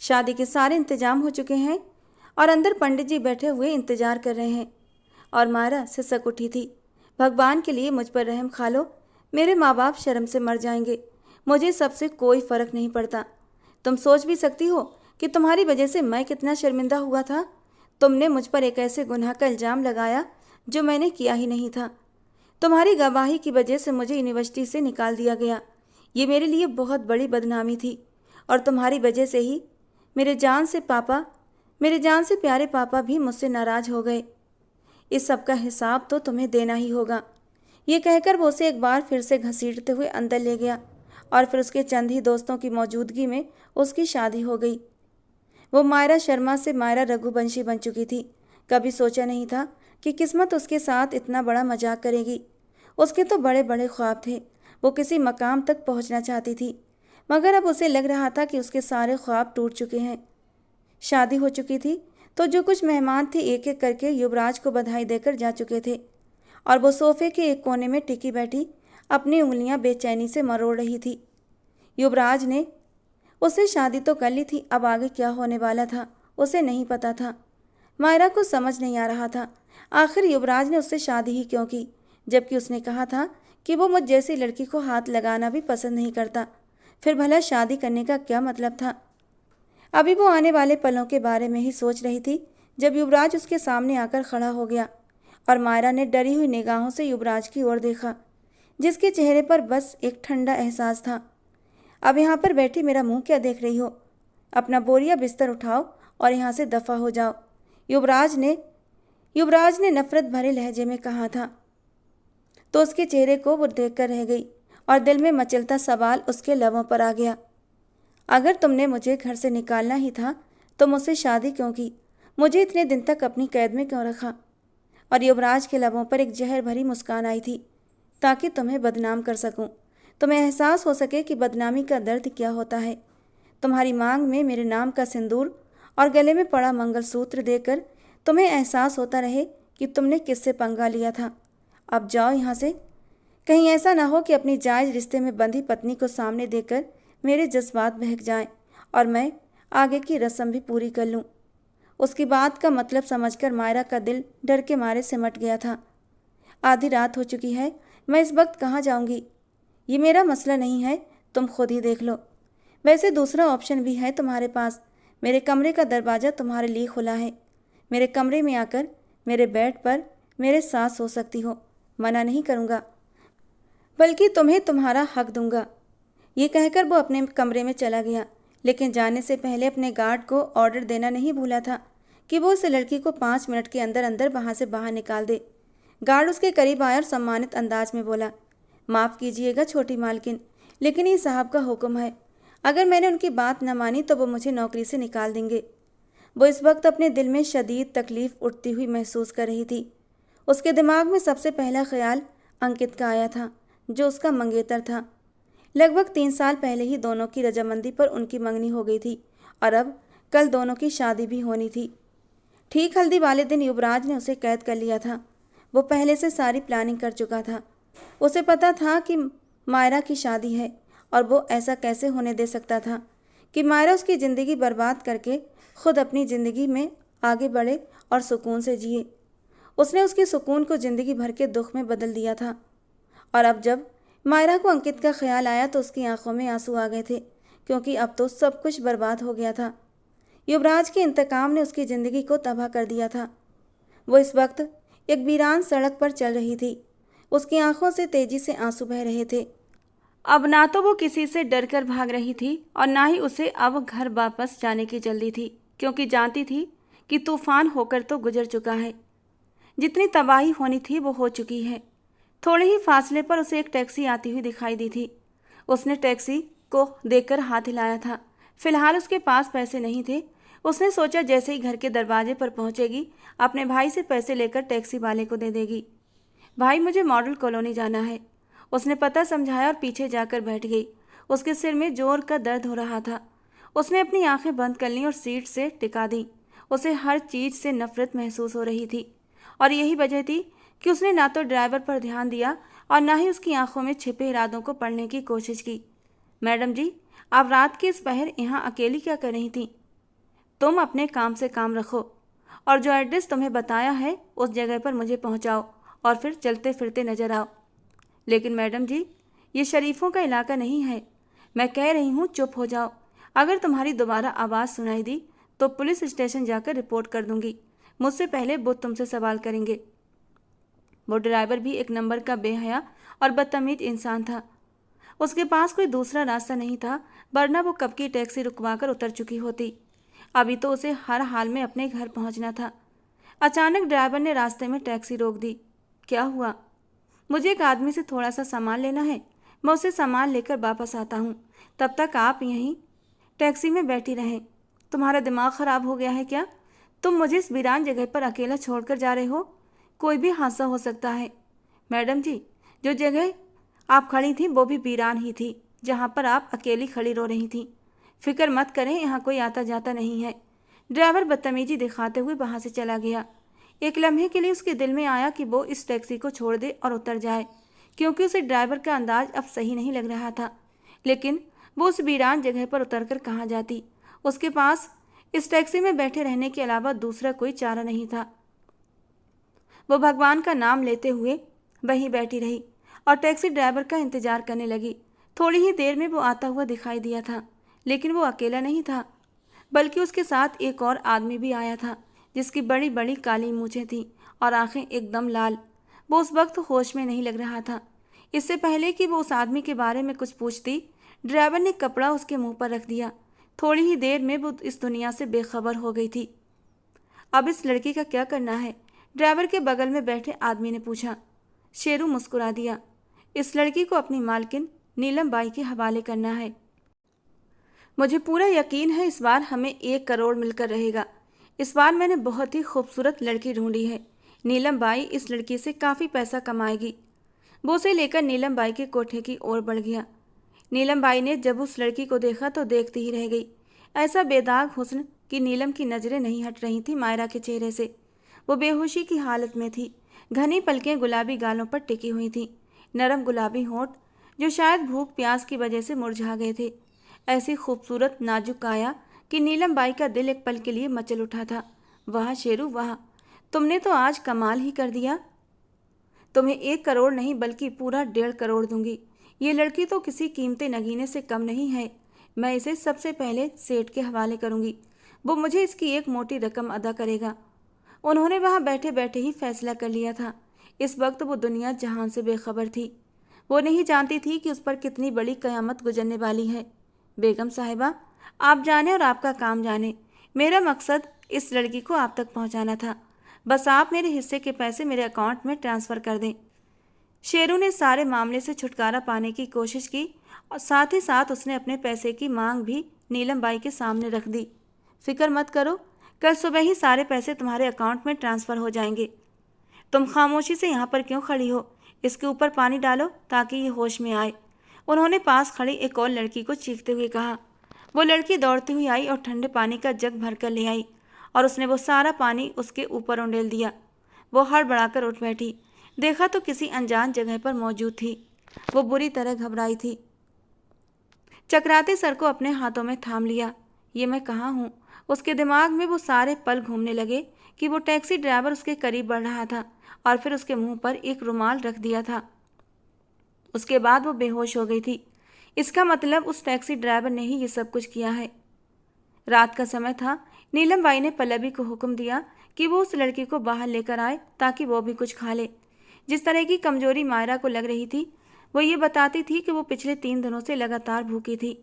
Speaker 1: शादी के सारे इंतजाम हो चुके हैं और अंदर पंडित जी बैठे हुए इंतजार कर रहे हैं। और मायरा सिसक उठी थी। भगवान के लिए मुझ पर रहम खा लो। मेरे माँ बाप शर्म से मर जाएंगे। मुझे सबसे कोई फ़र्क नहीं पड़ता। तुम सोच भी सकती हो कि तुम्हारी वजह से मैं कितना शर्मिंदा हुआ था। तुमने मुझ पर एक ऐसे गुनाह का इल्ज़ाम लगाया जो मैंने किया ही नहीं था। तुम्हारी गवाही की वजह से मुझे यूनिवर्सिटी से निकाल दिया गया। ये मेरे लिए बहुत बड़ी बदनामी थी और तुम्हारी वजह से ही मेरे जान से प्यारे पापा भी मुझसे नाराज़ हो गए। इस सब का हिसाब तो तुम्हें देना ही होगा। ये कहकर वो उसे एक बार फिर से घसीटते हुए अंदर ले गया और फिर उसके चंद ही दोस्तों की मौजूदगी में उसकी शादी हो गई। वो मायरा शर्मा से मायरा रघुवंशी बन चुकी थी। कभी सोचा नहीं था कि किस्मत उसके साथ इतना बड़ा मजाक करेगी। उसके तो बड़े बड़े ख्वाब थे। वो किसी मकाम तक पहुंचना चाहती थी, मगर अब उसे लग रहा था कि उसके सारे ख्वाब टूट चुके हैं। शादी हो चुकी थी तो जो कुछ मेहमान थे एक एक करके युवराज को बधाई देकर जा चुके थे और वो सोफे के एक कोने में टिकी बैठी अपनी उंगलियां बेचैनी से मरोड़ रही थी। युवराज ने उससे शादी तो कर ली थी, अब आगे क्या होने वाला था उसे नहीं पता था। मायरा को समझ नहीं आ रहा था आखिर युवराज ने उससे शादी ही क्यों की, जबकि उसने कहा था कि वो मुझ जैसी लड़की को हाथ लगाना भी पसंद नहीं करता। फिर भला शादी करने का क्या मतलब था? अभी वो आने वाले पलों के बारे में ही सोच रही थी जब युवराज उसके सामने आकर खड़ा हो गया और मायरा ने डरी हुई निगाहों से युवराज की ओर देखा, जिसके चेहरे पर बस एक ठंडा एहसास था। अब यहाँ पर बैठी मेरा मुंह क्या देख रही हो? अपना बोरिया बिस्तर उठाओ और यहाँ से दफ़ा हो जाओ, युवराज ने नफरत भरे लहजे में कहा था। तो उसके चेहरे को वो देख कर रह गई और दिल में मचलता सवाल उसके लबों पर आ गया। अगर तुमने मुझे घर से निकालना ही था तो मुझसे शादी क्यों की? मुझे इतने दिन तक अपनी कैद में क्यों रखा? और युवराज के लबों पर एक जहर भरी मुस्कान आई थी, ताकि तुम्हें बदनाम कर सकूं, तुम्हें एहसास हो सके कि बदनामी का दर्द क्या होता है। तुम्हारी मांग में मेरे नाम का सिंदूर और गले में पड़ा मंगलसूत्र देकर तुम्हें एहसास होता रहे कि तुमने किससे पंगा लिया था। अब जाओ यहाँ से। कहीं ऐसा ना हो कि अपनी जायज़ रिश्ते में बंधी पत्नी को सामने देकर मेरे जज्बात बहक जाएं और मैं आगे की रस्म भी पूरी कर लूँ। उसकी बात का मतलब समझकर मायरा का दिल डर के मारे सिमट गया था। आधी रात हो चुकी है, मैं इस वक्त कहाँ जाऊँगी? ये मेरा मसला नहीं है, तुम खुद ही देख लो। वैसे दूसरा ऑप्शन भी है तुम्हारे पास। मेरे कमरे का दरवाज़ा तुम्हारे लिए खुला है। मेरे कमरे में आकर मेरे बेड पर मेरे साथ सो सकती हो, मना नहीं करूँगा, बल्कि तुम्हें तुम्हारा हक दूंगा। ये कहकर वो अपने कमरे में चला गया, लेकिन जाने से पहले अपने गार्ड को ऑर्डर देना नहीं भूला था कि वो उस लड़की को 5 मिनट के अंदर अंदर वहाँ से बाहर निकाल दे। गार्ड उसके करीब आया और सम्मानित अंदाज में बोला, माफ़ कीजिएगा छोटी मालकिन, लेकिन ये साहब का हुक्म है। अगर मैंने उनकी बात न मानी तो वो मुझे नौकरी से निकाल देंगे। वो इस वक्त अपने दिल में शदीद तकलीफ उठती हुई महसूस कर रही थी। उसके दिमाग में सबसे पहला ख्याल अंकित का आया था, जो उसका मंगेतर था। लगभग 3 साल पहले ही दोनों की रजामंदी पर उनकी मंगनी हो गई थी और अब कल दोनों की शादी भी होनी थी। ठीक हल्दी वाले दिन युवराज ने उसे कैद कर लिया था। वो पहले से सारी प्लानिंग कर चुका था। उसे पता था कि मायरा की शादी है और वो ऐसा कैसे होने दे सकता था कि मायरा उसकी ज़िंदगी बर्बाद करके खुद अपनी ज़िंदगी में आगे बढ़े और सुकून से जिए। उसने उसके सुकून को ज़िंदगी भर के दुख में बदल दिया था। और अब जब मायरा को अंकित का ख्याल आया तो उसकी आंखों में आंसू आ गए थे, क्योंकि अब तो सब कुछ बर्बाद हो गया था। युवराज के इंतकाम ने उसकी ज़िंदगी को तबाह कर दिया था। वो इस वक्त एक वीरान सड़क पर चल रही थी। उसकी आंखों से तेजी से आंसू बह रहे थे। अब ना तो वो किसी से डर कर भाग रही थी और ना ही उसे अब घर वापस जाने की जल्दी थी, क्योंकि जानती थी कि तूफान होकर तो गुजर चुका है। जितनी तबाही होनी थी वो हो चुकी है। थोड़े ही फासले पर उसे एक टैक्सी आती हुई दिखाई दी थी। उसने टैक्सी को देखकर हाथ हिलाया था। फिलहाल उसके पास पैसे नहीं थे। उसने सोचा जैसे ही घर के दरवाजे पर पहुंचेगी अपने भाई से पैसे लेकर टैक्सी वाले को दे देगी। भाई, मुझे मॉडल कॉलोनी जाना है। उसने पता समझाया और पीछे जाकर बैठ गई। उसके सिर में जोर का दर्द हो रहा था। उसने अपनी आंखें बंद कर लीं और सीट से टिका दी। उसे हर चीज़ से नफरत महसूस हो रही थी और यही वजह थी कि उसने ना तो ड्राइवर पर ध्यान दिया और ना ही उसकी आंखों में छिपे इरादों को पढ़ने की कोशिश की। मैडम जी, आप रात के इस पहर यहाँ अकेली क्या कर रही थी? तुम अपने काम से काम रखो और जो एड्रेस तुम्हें बताया है उस जगह पर मुझे पहुँचाओ और फिर चलते फिरते नजर आओ। लेकिन मैडम जी, ये शरीफों का इलाका नहीं है। मैं कह रही हूँ चुप हो जाओ। अगर तुम्हारी दोबारा आवाज़ सुनाई दी तो पुलिस स्टेशन जाकर रिपोर्ट कर दूंगी। मुझसे पहले वो तुमसे सवाल करेंगे। वो ड्राइवर भी एक नंबर का बेहया और बदतमीज इंसान था। उसके पास कोई दूसरा रास्ता नहीं था, वरना वो कब की टैक्सी रुकवाकर उतर चुकी होती। अभी तो उसे हर हाल में अपने घर पहुंचना था। अचानक ड्राइवर ने रास्ते में टैक्सी रोक दी। क्या हुआ? मुझे एक आदमी से थोड़ा सा सामान लेना है। मैं उसे सामान लेकर वापस आता हूँ। तब तक आप यहीं टैक्सी में बैठी रहें। तुम्हारा दिमाग ख़राब हो गया है क्या? तुम मुझे इस वीरान जगह पर अकेला छोड़कर जा रहे हो। कोई भी हादसा हो सकता है। मैडम जी, जो जगह आप खड़ी थी वो भी वीरान ही थी, जहाँ पर आप अकेली खड़ी रो रही थी। फिक्र मत करें, यहाँ कोई आता जाता नहीं है। ड्राइवर बदतमीजी दिखाते हुए वहाँ से चला गया। एक लम्हे के लिए उसके दिल में आया कि वो इस टैक्सी को छोड़ दे और उतर जाए, क्योंकि उसे ड्राइवर का अंदाज अब सही नहीं लग रहा था। लेकिन वो उस वीरान जगह पर उतरकर कहाँ जाती? उसके पास इस टैक्सी में बैठे रहने के अलावा दूसरा कोई चारा नहीं था। वो भगवान का नाम लेते हुए वहीं बैठी रही और टैक्सी ड्राइवर का इंतजार करने लगी। थोड़ी ही देर में वो आता हुआ दिखाई दिया था, लेकिन वो अकेला नहीं था, बल्कि उसके साथ एक और आदमी भी आया था, जिसकी बड़ी बड़ी काली मूछें थीं और आंखें एकदम लाल। वो उस वक्त होश में नहीं लग रहा था। इससे पहले कि वो उस आदमी के बारे में कुछ पूछती, ड्राइवर ने कपड़ा उसके मुंह पर रख दिया। थोड़ी ही देर में वो इस दुनिया से बेखबर हो गई थी। अब इस लड़की का क्या करना है? ड्राइवर के बगल में बैठे आदमी ने पूछा। शेरू मुस्कुरा दिया। इस लड़की को अपनी मालकिन नीलम बाई के हवाले करना है। मुझे पूरा यकीन है इस बार हमें 1 करोड़ मिलकर रहेगा। इस बार मैंने बहुत ही खूबसूरत लड़की ढूंढी है। नीलम बाई इस लड़की से काफ़ी पैसा कमाएगी। वो उसे लेकर नीलम बाई के कोठे की ओर बढ़ गया। नीलम बाई ने जब उस लड़की को देखा तो देखती ही रह गई। ऐसा बेदाग हुस्न कि नीलम की नज़रें नहीं हट रही थी मायरा के चेहरे से। वो बेहोशी की हालत में थी। घनी पलकें गुलाबी गालों पर टिकी हुई थीं, नरम गुलाबी होंठ जो शायद भूख प्यास की वजह से मुरझा गए थे। ऐसी खूबसूरत नाजुक काया कि नीलम बाई का दिल एक पल के लिए मचल उठा था। वाह शेरू वाह, तुमने तो आज कमाल ही कर दिया। तुम्हें 1 करोड़ नहीं बल्कि पूरा 1.5 करोड़ दूंगी। ये लड़की तो किसी कीमती नगीने से कम नहीं है। मैं इसे सबसे पहले सेठ के हवाले करूंगी। वो मुझे इसकी एक मोटी रकम अदा करेगा। उन्होंने वहां बैठे बैठे ही फैसला कर लिया था। इस वक्त वो दुनिया जहान से बेखबर थी। वो नहीं जानती थी कि उस पर कितनी बड़ी कयामत गुजरने वाली है। बेगम साहिबा, आप जाने और आपका काम जाने। मेरा मकसद इस लड़की को आप तक पहुंचाना था। बस आप मेरे हिस्से के पैसे मेरे अकाउंट में ट्रांसफ़र कर दें। शेरू ने सारे मामले से छुटकारा पाने की कोशिश की और साथ ही साथ उसने अपने पैसे की मांग भी नीलम बाई के सामने रख दी। फिक्र मत करो, कल सुबह ही सारे पैसे तुम्हारे अकाउंट में ट्रांसफ़र हो जाएंगे। तुम खामोशी से यहाँ पर क्यों खड़ी हो? इसके ऊपर पानी डालो ताकि ये होश में आए। उन्होंने पास खड़ी एक और लड़की को चीखते हुए कहा। वो लड़की दौड़ती हुई आई और ठंडे पानी का जग भर कर ले आई और उसने वो सारा पानी उसके ऊपर उंडेल दिया। वो हड़बड़ाकर उठ बैठी। देखा तो किसी अनजान जगह पर मौजूद थी। वो बुरी तरह घबराई थी। चकराते सर को अपने हाथों में थाम लिया। ये मैं कहाँ हूँ? उसके दिमाग में वो सारे पल घूमने लगे कि वो टैक्सी ड्राइवर उसके करीब बढ़ रहा था और फिर उसके मुंह पर एक रुमाल रख दिया था। उसके बाद वो बेहोश हो गई थी। इसका मतलब उस टैक्सी ड्राइवर ने ही ये सब कुछ किया है। रात का समय था। नीलम बाई ने पल्लवी को हुक्म दिया कि वो उस लड़की को बाहर लेकर आए ताकि वो भी कुछ खा ले। जिस तरह की कमजोरी मायरा को लग रही थी वो ये बताती थी कि वो पिछले 3 दिनों से लगातार भूखी थी।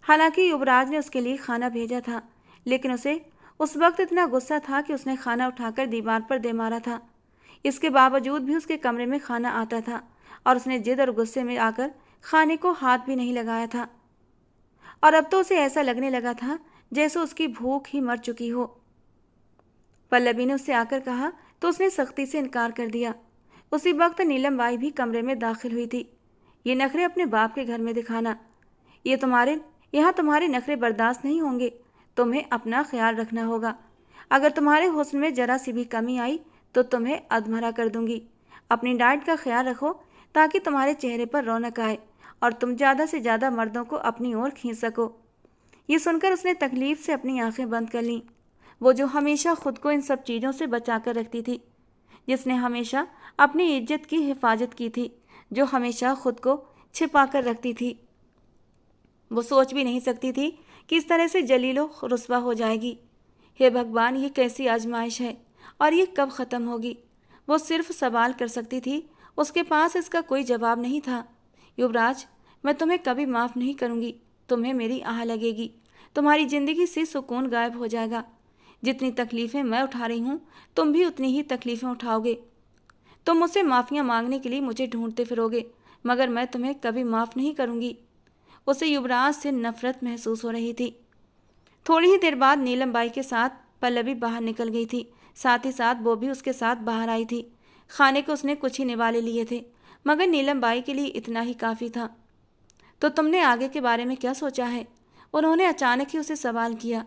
Speaker 1: हालांकि युवराज ने उसके लिए खाना भेजा था, लेकिन उसे उस वक्त इतना गुस्सा था कि उसने खाना उठाकर दीवार पर दे मारा था। इसके बावजूद भी उसके कमरे में खाना आता था और उसने जिद और गुस्से में आकर खाने को हाथ भी नहीं लगाया था। और अब तो उसे ऐसा लगने लगा था जैसे उसकी भूख ही मर चुकी हो। पल्लवी ने उससे आकर कहा तो उसने सख्ती से इनकार कर दिया। उसी वक्त नीलम बाई भी कमरे में दाखिल हुई थी। ये नखरे अपने बाप के घर में दिखाना, यहाँ तुम्हारे नखरे बर्दाश्त नहीं होंगे। तुम्हें अपना ख्याल रखना होगा। अगर तुम्हारे हुस्न में जरा सी भी कमी आई तो तुम्हें अधमरा कर दूंगी। अपनी डाइट का ख्याल रखो ताकि तुम्हारे चेहरे पर रौनक आए और तुम ज़्यादा से ज़्यादा मर्दों को अपनी ओर खींच सको। ये सुनकर उसने तकलीफ से अपनी आंखें बंद कर लीं। वो जो हमेशा खुद को इन सब चीज़ों से बचा कर रखती थी, जिसने हमेशा अपनी इज्जत की हिफाजत की थी, जो हमेशा खुद को छिपा कर रखती थी, वो सोच भी नहीं सकती थी कि इस तरह से जलीलो रुस्वा हो जाएगी। हे भगवान, ये कैसी आजमाइश है और ये कब ख़त्म होगी? वो सिर्फ सवाल कर सकती थी, उसके पास इसका कोई जवाब नहीं था। युवराज, मैं तुम्हें कभी माफ़ नहीं करूँगी। तुम्हें मेरी आह लगेगी। तुम्हारी ज़िंदगी से सुकून गायब हो जाएगा। जितनी तकलीफ़ें मैं उठा रही हूँ तुम भी उतनी ही तकलीफ़ें उठाओगे। तुम मुझसे माफ़ियाँ मांगने के लिए मुझे ढूंढते फिरोगे, मगर मैं तुम्हें कभी माफ़ नहीं करूँगी। उसे युवराज से नफरत महसूस हो रही थी। थोड़ी ही देर बाद नीलम बाई के साथ पल्लवी बाहर निकल गई थी। साथ ही साथ वो भी उसके साथ बाहर आई थी। खाने को उसने कुछ ही निवाले लिए थे, मगर नीलम बाई के लिए इतना ही काफ़ी था। तो तुमने आगे के बारे में क्या सोचा है? उन्होंने अचानक ही उसे सवाल किया।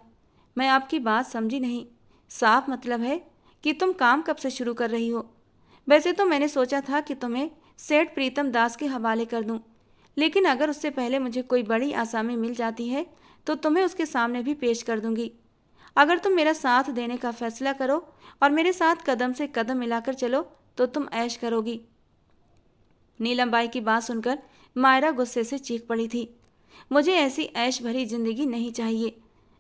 Speaker 1: मैं आपकी बात समझी नहीं। साफ मतलब है कि तुम काम कब से शुरू कर रही हो? वैसे तो मैंने सोचा था कि तुम्हें सेठ प्रीतम दास के हवाले कर दूं, लेकिन अगर उससे पहले मुझे कोई बड़ी आसामी मिल जाती है तो तुम्हें उसके सामने भी पेश कर दूंगी। अगर तुम मेरा साथ देने का फैसला करो और मेरे साथ कदम से कदम मिलाकर चलो तो तुम ऐश करोगी। नीलम बाई की बात सुनकर मायरा गुस्से से चीख पड़ी थी। मुझे ऐसी ऐश भरी जिंदगी नहीं चाहिए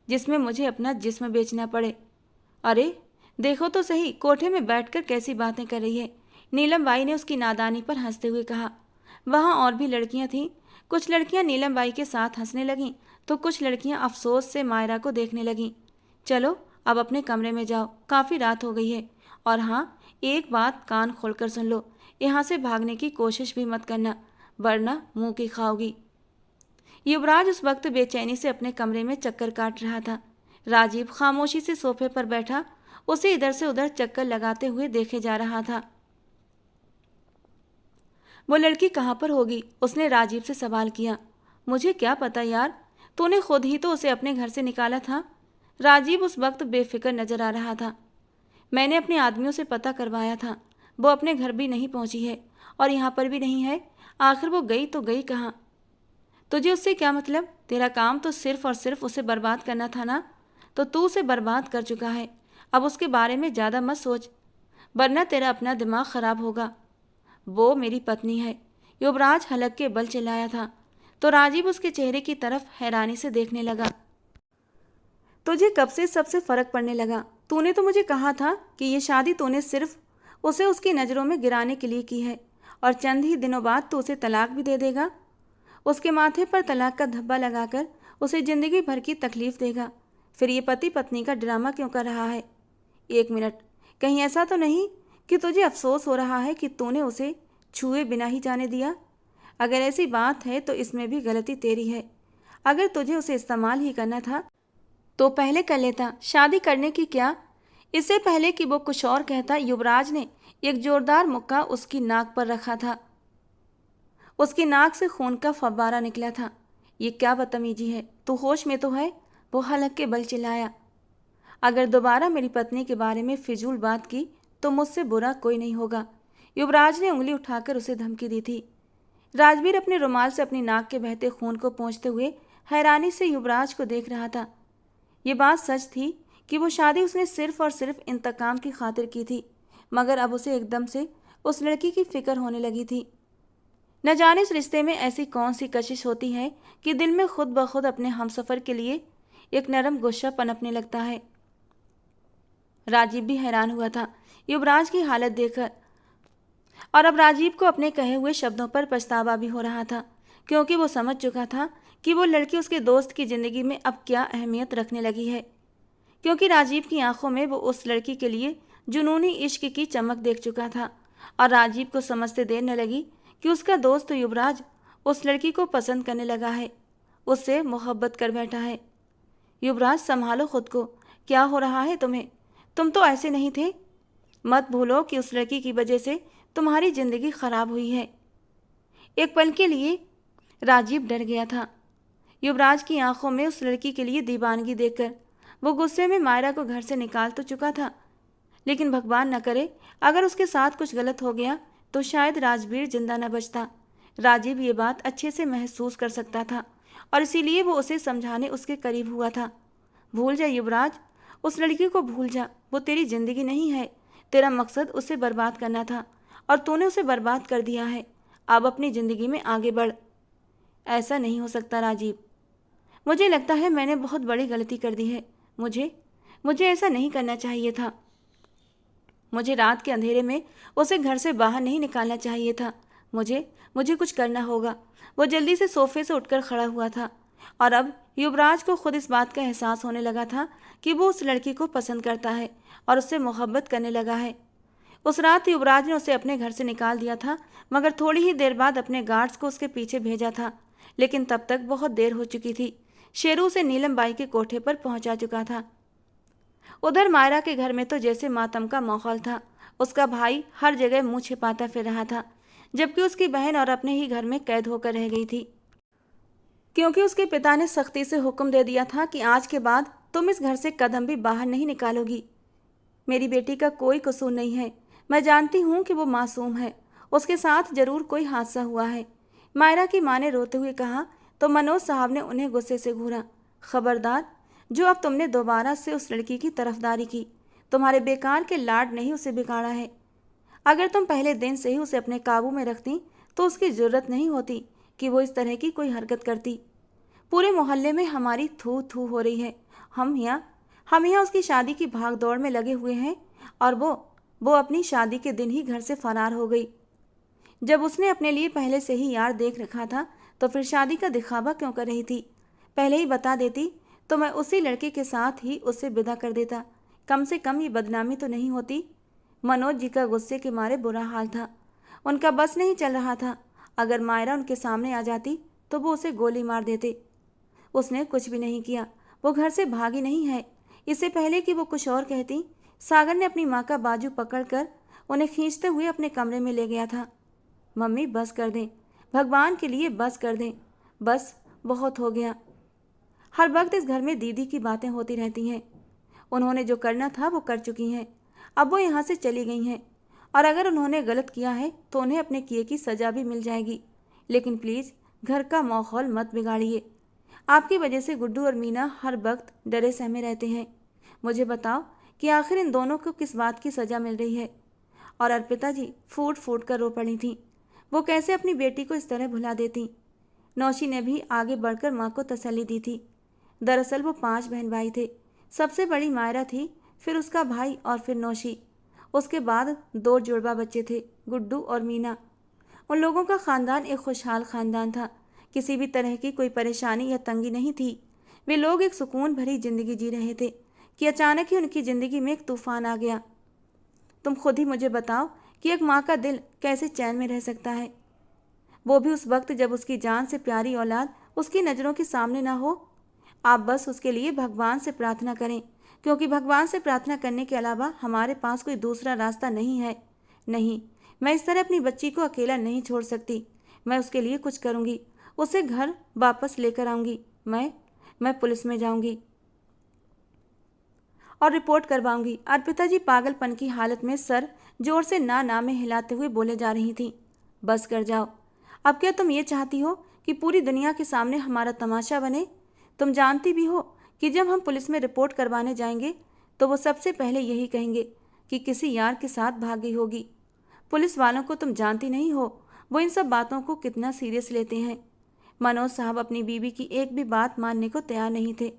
Speaker 1: जिसमें मुझे अपना जिस्म बेचना पड़े। अरे देखो तो सही, कोठे में बैठकर कैसी बातें कर रही है। नीलम बाई ने उसकी नादानी पर हंसते हुए कहा। वहाँ और भी लड़कियाँ थीं। कुछ लड़कियाँ नीलम बाई के साथ हंसने लगीं तो कुछ लड़कियाँ अफसोस से मायरा को देखने लगीं। चलो अब अपने कमरे में जाओ, काफ़ी रात हो गई है। और हाँ, एक बात कान खोलकर सुन लो, यहाँ से भागने की कोशिश भी मत करना, वरना मुंह की खाओगी। युवराज उस वक्त बेचैनी से अपने कमरे में चक्कर काट रहा था। राजीव खामोशी से सोफे पर बैठा उसे इधर से उधर चक्कर लगाते हुए देखे जा रहा था। वो लड़की कहाँ पर होगी? उसने राजीव से सवाल किया। मुझे क्या पता यार, तूने खुद ही तो उसे अपने घर से निकाला था। राजीव उस वक्त बेफिक्र नजर आ रहा था। मैंने अपने आदमियों से पता करवाया था, वो अपने घर भी नहीं पहुंची है और यहाँ पर भी नहीं है। आखिर वो गई तो गई कहाँ? तुझे उससे क्या मतलब? तेरा काम तो सिर्फ और सिर्फ उसे बर्बाद करना था ना, तो तू उसे बर्बाद कर चुका है। अब उसके बारे में ज़्यादा मत सोच, वरना तेरा अपना दिमाग खराब होगा। वो मेरी पत्नी है। युवराज हलक के बल चिल्लाया था तो राजीव उसके चेहरे की तरफ हैरानी से देखने लगा। तुझे कब से सबसे फर्क पड़ने लगा? तूने तो मुझे कहा था कि ये शादी तूने सिर्फ उसे उसकी नज़रों में गिराने के लिए की है और चंद ही दिनों बाद तू उसे तलाक भी दे देगा। उसके माथे पर तलाक का धब्बा लगाकर उसे ज़िंदगी भर की तकलीफ देगा। फिर ये पति पत्नी का ड्रामा क्यों कर रहा है? 1 मिनट, कहीं ऐसा तो नहीं कि तुझे अफसोस हो रहा है कि तूने उसे छुए बिना ही जाने दिया? अगर ऐसी बात है तो इसमें भी गलती तेरी है। अगर तुझे उसे इस्तेमाल ही करना था तो पहले कर लेता। शादी करने की क्या? इससे पहले कि वो कुछ और कहता, युवराज ने एक जोरदार मुक्का उसकी नाक पर रखा था। उसकी नाक से खून का फव्वारा निकला था। ये क्या बदतमीजी है? तू होश में तो है? वो हलक के बल चिल्लाया। अगर दोबारा मेरी पत्नी के बारे में फिजूल बात की तो मुझसे बुरा कोई नहीं होगा, युवराज ने उंगली उठाकर उसे धमकी दी थी। राजवीर अपने रुमाल से अपनी नाक के बहते खून को पोंछते हुए हैरानी से युवराज को देख रहा था। ये बात सच थी कि वो शादी उसने सिर्फ और सिर्फ इंतकाम की खातिर की थी, मगर अब उसे एकदम से उस लड़की की फिक्र होने लगी थी। न जाने इस रिश्ते में ऐसी कौन सी कशिश होती है कि दिल में खुद ब खुद अपने हमसफ़र के लिए एक नरम गुस्सा पनपने लगता है। राजीव भी हैरान हुआ था युवराज की हालत देखकर, और अब राजीव को अपने कहे हुए शब्दों पर पछतावा भी हो रहा था, क्योंकि वो समझ चुका था कि वो लड़की उसके दोस्त की ज़िंदगी में अब क्या अहमियत रखने लगी है, क्योंकि राजीव की आंखों में वो उस लड़की के लिए जुनूनी इश्क की चमक देख चुका था। और राजीव को समझते देर न लगी कि उसका दोस्त युवराज उस लड़की को पसंद करने लगा है, उससे मोहब्बत कर बैठा है। युवराज, संभालो खुद को, क्या हो रहा है तुम्हें? तुम तो ऐसे नहीं थे। मत भूलो कि उस लड़की की वजह से तुम्हारी जिंदगी खराब हुई है। एक पल के लिए राजीव डर गया था युवराज की आंखों में उस लड़की के लिए दीवानगी देखकर। वो गुस्से में मायरा को घर से निकाल तो चुका था, लेकिन भगवान न करे अगर उसके साथ कुछ गलत हो गया तो शायद राजवीर जिंदा न बचता। राजीव ये बात अच्छे से महसूस कर सकता था और इसीलिए वो उसे समझाने उसके करीब हुआ था। भूल जा युवराज, उस लड़की को भूल जा। वो तेरी जिंदगी नहीं है। तेरा मकसद उसे बर्बाद करना था और तूने उसे बर्बाद कर दिया है। अब अपनी ज़िंदगी में आगे बढ़। ऐसा नहीं हो सकता राजीव, मुझे लगता है मैंने बहुत बड़ी गलती कर दी है। मुझे ऐसा नहीं करना चाहिए था। मुझे रात के अंधेरे में उसे घर से बाहर नहीं निकालना चाहिए था। मुझे कुछ करना होगा। वो जल्दी से सोफे से उठकर खड़ा हुआ था और अब युवराज को खुद इस बात का एहसास होने लगा था कि वो उस लड़की को पसंद करता है और उससे मोहब्बत करने लगा है। उस रात युवराज ने उसे अपने घर से निकाल दिया था, मगर थोड़ी ही देर बाद अपने गार्ड्स को उसके पीछे भेजा था, लेकिन तब तक बहुत देर हो चुकी थी। शेरू उसे नीलम बाई के कोठे पर पहुंचा चुका था। उधर मायरा के घर में तो जैसे मातम का माहौल था। उसका भाई हर जगह मुंह छिपाता फिर रहा था, जबकि उसकी बहन और अपने ही घर में कैद होकर रह गई थी, क्योंकि उसके पिता ने सख्ती से हुक्म दे दिया था कि आज के बाद तुम इस घर से कदम भी बाहर नहीं निकालोगी। मेरी बेटी का कोई कसूर नहीं है। मैं जानती हूँ कि वो मासूम है, उसके साथ जरूर कोई हादसा हुआ है। मायरा की माँ ने रोते हुए कहा तो मनोज साहब ने उन्हें गुस्से से घूरा। खबरदार, जो अब तुमने दोबारा से उस लड़की की तरफदारी की, तुम्हारे बेकार के लाड नहीं उसे बिगाड़ा है। अगर तुम पहले दिन से ही उसे अपने काबू में रखती तो उसकी ज़रूरत नहीं होती कि वो इस तरह की कोई हरकत करती। पूरे मोहल्ले में हमारी थू थू हो रही है। हम यहाँ उसकी शादी की भाग दौड़ में लगे हुए हैं और वो अपनी शादी के दिन ही घर से फरार हो गई। जब उसने अपने लिए पहले से ही यार देख रखा था तो फिर शादी का दिखावा क्यों कर रही थी? पहले ही बता देती तो मैं उसी लड़के के साथ ही उससे विदा कर देता। कम से कम ये बदनामी तो नहीं होती। मनोज जी का गुस्से के मारे बुरा हाल था। उनका बस नहीं चल रहा था। अगर मायरा उनके सामने आ जाती तो वो उसे गोली मार देते। उसने कुछ भी नहीं किया। वो घर से भागी नहीं है। इससे पहले कि वो कुछ और कहती, सागर ने अपनी माँ का बाजू पकड़कर उन्हें खींचते हुए अपने कमरे में ले गया था। मम्मी, बस कर दें, भगवान के लिए बस कर दें। बस बहुत हो गया। हर वक्त इस घर में दीदी की बातें होती रहती हैं। उन्होंने जो करना था वो कर चुकी हैं। अब वो यहाँ से चली गई हैं और अगर उन्होंने गलत किया है तो उन्हें अपने किए की सज़ा भी मिल जाएगी। लेकिन प्लीज़ घर का माहौल मत बिगाड़िए। आपकी वजह से गुड्डू और मीना हर वक्त डरे सहमे रहते हैं। मुझे बताओ कि आखिर इन दोनों को किस बात की सज़ा मिल रही है? और अर्पिता जी फूट फूट कर रो पड़ी थीं। वो कैसे अपनी बेटी को इस तरह भुला देती? नौशी ने भी आगे बढ़कर माँ को तसल्ली दी थी। दरअसल वो 5 बहन भाई थे। सबसे बड़ी मायरा थी, फिर उसका भाई और फिर नौशी। उसके बाद 2 जुड़वा बच्चे थे, गुड्डू और मीना। उन लोगों का ख़ानदान एक खुशहाल ख़ानदान था। किसी भी तरह की कोई परेशानी या तंगी नहीं थी। वे लोग एक सुकून भरी जिंदगी जी रहे थे कि अचानक ही उनकी जिंदगी में एक तूफान आ गया। तुम खुद ही मुझे बताओ कि एक माँ का दिल कैसे चैन में रह सकता है, वो भी उस वक्त जब उसकी जान से प्यारी औलाद उसकी नज़रों के सामने ना हो। आप बस उसके लिए भगवान से प्रार्थना करें, क्योंकि भगवान से प्रार्थना करने के अलावा हमारे पास कोई दूसरा रास्ता नहीं है। नहीं, मैं इस तरह अपनी बच्ची को अकेला नहीं छोड़ सकती। मैं उसके लिए कुछ करूँगी, उसे घर वापस लेकर आऊँगी। मैं पुलिस में जाऊँगी और रिपोर्ट करवाऊंगी। अर्पिता जी पागलपन की हालत में सर जोर से ना में हिलाते हुए बोले जा रही थी। बस कर जाओ। अब क्या तुम ये चाहती हो कि पूरी दुनिया के सामने हमारा तमाशा बने? तुम जानती भी हो कि जब हम पुलिस में रिपोर्ट करवाने जाएंगे तो वो सबसे पहले यही कहेंगे कि किसी यार के साथ भाग गई होगी। पुलिस वालों को तुम जानती नहीं हो, वो इन सब बातों को कितना सीरियस लेते हैं। मनोज साहब अपनी बीवी की एक भी बात मानने को तैयार नहीं थे।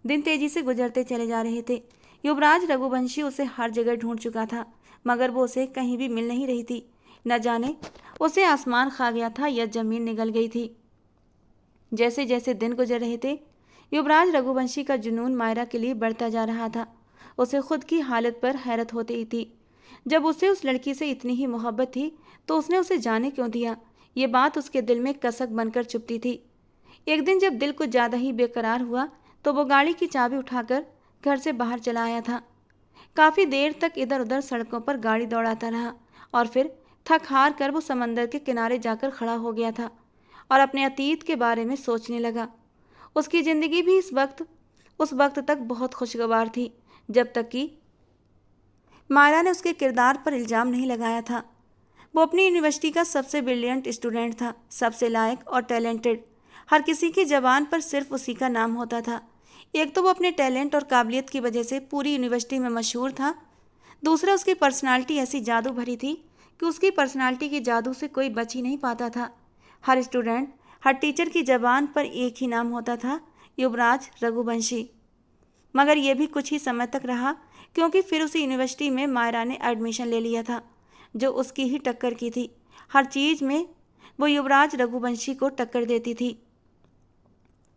Speaker 1: दिन तेजी से गुजरते चले जा रहे थे। युवराज रघुवंशी उसे हर जगह ढूंढ चुका था, मगर वो उसे कहीं भी मिल नहीं रही थी। न जाने उसे आसमान खा गया था या जमीन निगल गई थी। जैसे जैसे दिन गुजर रहे थे, युवराज रघुवंशी का जुनून मायरा के लिए बढ़ता जा रहा था। उसे खुद की हालत पर हैरत होती थी। जब उसे उस लड़की से इतनी ही मोहब्बत थी तो उसने उसे जाने क्यों दिया? ये बात उसके दिल में कसक बनकर चुभती थी। एक दिन जब दिल कुछ ज़्यादा ही बेकरार हुआ तो वो गाड़ी की चाबी उठाकर घर से बाहर चला आया था। काफ़ी देर तक इधर उधर सड़कों पर गाड़ी दौड़ाता रहा और फिर थक हार कर वो समंदर के किनारे जाकर खड़ा हो गया था और अपने अतीत के बारे में सोचने लगा। उसकी ज़िंदगी भी उस वक्त तक बहुत खुशगवार थी, जब तक कि मायरा ने उसके किरदार पर इल्ज़ाम नहीं लगाया था। वो अपनी यूनिवर्सिटी का सबसे ब्रिलियंट स्टूडेंट था, सबसे लायक और टैलेंटेड। हर किसी की ज़बान पर सिर्फ उसी का नाम होता था। एक तो वो अपने टैलेंट और काबिलियत की वजह से पूरी यूनिवर्सिटी में मशहूर था। दूसरा, उसकी पर्सनालिटी ऐसी जादू भरी थी कि उसकी पर्सनालिटी के जादू से कोई बच ही नहीं पाता था। हर स्टूडेंट, हर टीचर की ज़बान पर एक ही नाम होता था, युवराज रघुवंशी। मगर यह भी कुछ ही समय तक रहा, क्योंकि फिर उसी यूनिवर्सिटी में मायरा ने एडमिशन ले लिया था, जो उसकी ही टक्कर की थी। हर चीज़ में वो युवराज रघुवंशी को टक्कर देती थी,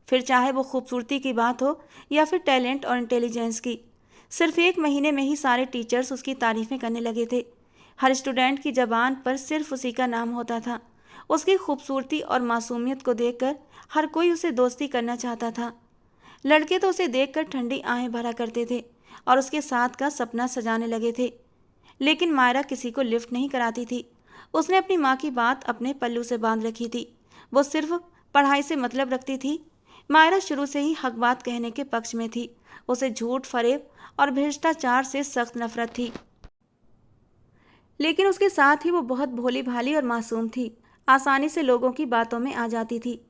Speaker 1: फिर चाहे वो खूबसूरती की बात हो या फिर टैलेंट और इंटेलिजेंस की। सिर्फ 1 महीने में ही सारे टीचर्स उसकी तारीफ़ें करने लगे थे। हर स्टूडेंट की ज़बान पर सिर्फ उसी का नाम होता था। उसकी खूबसूरती और मासूमियत को देखकर हर कोई उसे दोस्ती करना चाहता था। लड़के तो उसे देखकर ठंडी आहें भरा करते थे और उसके साथ का सपना सजाने लगे थे। लेकिन मायरा किसी को लिफ्ट नहीं कराती थी। उसने अपनी माँ की बात अपने पल्लू से बांध रखी थी। वो सिर्फ पढ़ाई से मतलब रखती थी। मायरा शुरू से ही हक बात कहने के पक्ष में थी। उसे झूठ, फरेब और भ्रष्टाचार से सख्त नफरत थी। लेकिन उसके साथ ही वो बहुत भोली भाली और मासूम थी। आसानी से लोगों की बातों में आ जाती थी।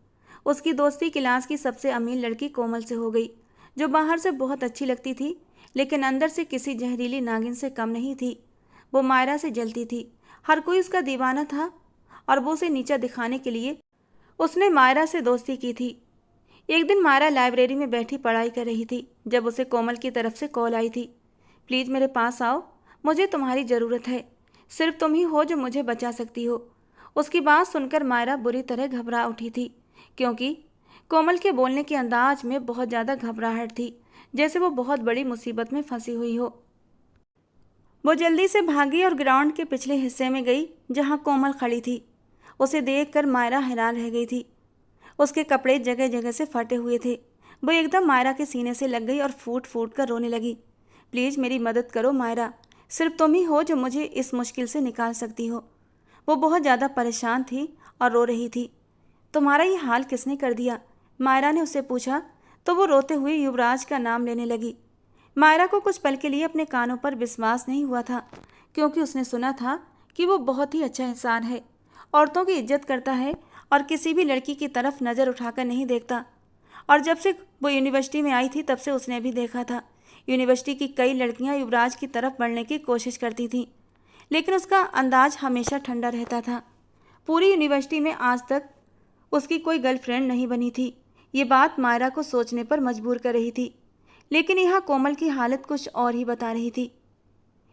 Speaker 1: उसकी दोस्ती क्लास की सबसे अमीर लड़की कोमल से हो गई, जो बाहर से बहुत अच्छी लगती थी, लेकिन अंदर से किसी जहरीली नागिन से कम नहीं थी। वो मायरा से जलती थी। हर कोई उसका दीवाना था और वो उसे नीचा दिखाने के लिए उसने मायरा से दोस्ती की थी। एक दिन मायरा लाइब्रेरी में बैठी पढ़ाई कर रही थी, जब उसे कोमल की तरफ से कॉल आई थी। प्लीज़ मेरे पास आओ, मुझे तुम्हारी ज़रूरत है। सिर्फ तुम ही हो जो मुझे बचा सकती हो। उसकी बात सुनकर मायरा बुरी तरह घबरा उठी थी, क्योंकि कोमल के बोलने के अंदाज में बहुत ज़्यादा घबराहट थी, जैसे वो बहुत बड़ी मुसीबत में फंसी हुई हो। वो जल्दी से भागी और ग्राउंड के पिछले हिस्से में गई, जहाँ कोमल खड़ी थी। उसे देखकर मायरा हैरान रह गई थी। उसके कपड़े जगह जगह से फटे हुए थे। वो एकदम मायरा के सीने से लग गई और फूट फूट कर रोने लगी। प्लीज़ मेरी मदद करो मायरा, सिर्फ तुम ही हो जो मुझे इस मुश्किल से निकाल सकती हो। वो बहुत ज़्यादा परेशान थी और रो रही थी। तुम्हारा ये हाल किसने कर दिया? मायरा ने उससे पूछा, तो वो रोते हुए युवराज का नाम लेने लगी। मायरा को कुछ पल के लिए अपने कानों पर विश्वास नहीं हुआ था, क्योंकि उसने सुना था कि वो बहुत ही अच्छा इंसान है, औरतों की इज्जत करता है और किसी भी लड़की की तरफ नज़र उठाकर नहीं देखता। और जब से वो यूनिवर्सिटी में आई थी तब से उसने भी देखा था, यूनिवर्सिटी की कई लड़कियां युवराज की तरफ बढ़ने की कोशिश करती थीं, लेकिन उसका अंदाज हमेशा ठंडा रहता था। पूरी यूनिवर्सिटी में आज तक उसकी कोई गर्लफ्रेंड नहीं बनी थी। ये बात मायरा को सोचने पर मजबूर कर रही थी, लेकिन यहाँ कोमल की हालत कुछ और ही बता रही थी।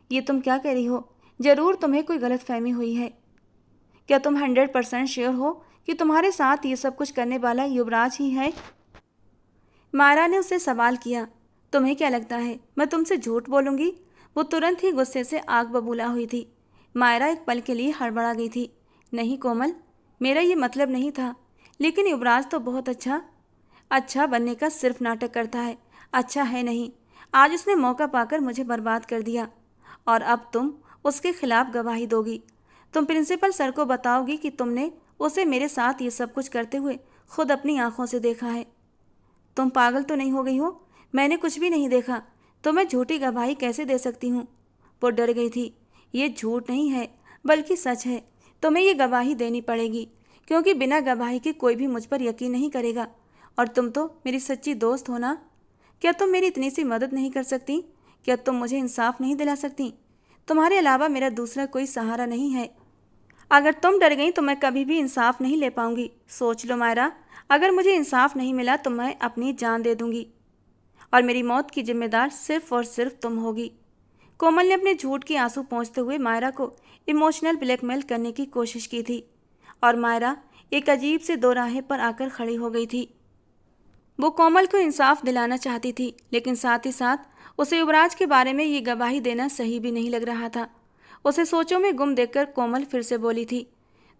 Speaker 1: ये तुम क्या कह रही हो? ज़रूर तुम्हें कोई गलतफहमी हुई है। क्या तुम 100% श्योर हो कि तुम्हारे साथ ये सब कुछ करने वाला युवराज ही है? मायरा ने उससे सवाल किया, तुम्हें क्या लगता है मैं तुमसे झूठ बोलूंगी? वो तुरंत ही गुस्से से आग बबूला हुई थी। मायरा एक पल के लिए हड़बड़ा गई थी। नहीं कोमल, मेरा ये मतलब नहीं था। लेकिन युवराज तो बहुत अच्छा बनने का सिर्फ नाटक करता है, अच्छा है नहीं। आज उसने मौका पाकर मुझे बर्बाद कर दिया और अब तुम उसके खिलाफ गवाही दोगी। तुम प्रिंसिपल सर को बताओगी कि तुमने उसे मेरे साथ ये सब कुछ करते हुए खुद अपनी आंखों से देखा है। तुम पागल तो नहीं हो गई हो? मैंने कुछ भी नहीं देखा तो मैं झूठी गवाही कैसे दे सकती हूँ? वो डर गई थी। ये झूठ नहीं है बल्कि सच है। तुम्हें ये गवाही देनी पड़ेगी क्योंकि बिना गवाही के कोई भी मुझ पर यकीन नहीं करेगा। और तुम तो मेरी सच्ची दोस्त हो ना? क्या तुम मेरी इतनी सी मदद नहीं कर सकती? क्या तुम मुझे इंसाफ नहीं दिला सकती? तुम्हारे अलावा मेरा दूसरा कोई सहारा नहीं है। अगर तुम डर गई तो मैं कभी भी इंसाफ नहीं ले पाऊंगी। सोच लो मायरा, अगर मुझे इंसाफ नहीं मिला तो मैं अपनी जान दे दूंगी और मेरी मौत की जिम्मेदार सिर्फ और सिर्फ तुम होगी। कोमल ने अपने झूठ के आंसू पोंछते हुए मायरा को इमोशनल ब्लैकमेल करने की कोशिश की थी और मायरा एक अजीब से दोराहे पर आकर खड़ी हो गई थी। वो कोमल को इंसाफ दिलाना चाहती थी लेकिन साथ ही साथ उसे युवराज के बारे में ये गवाही देना सही भी नहीं लग रहा था। उसे सोचों में गुम देखकर कोमल फिर से बोली थी,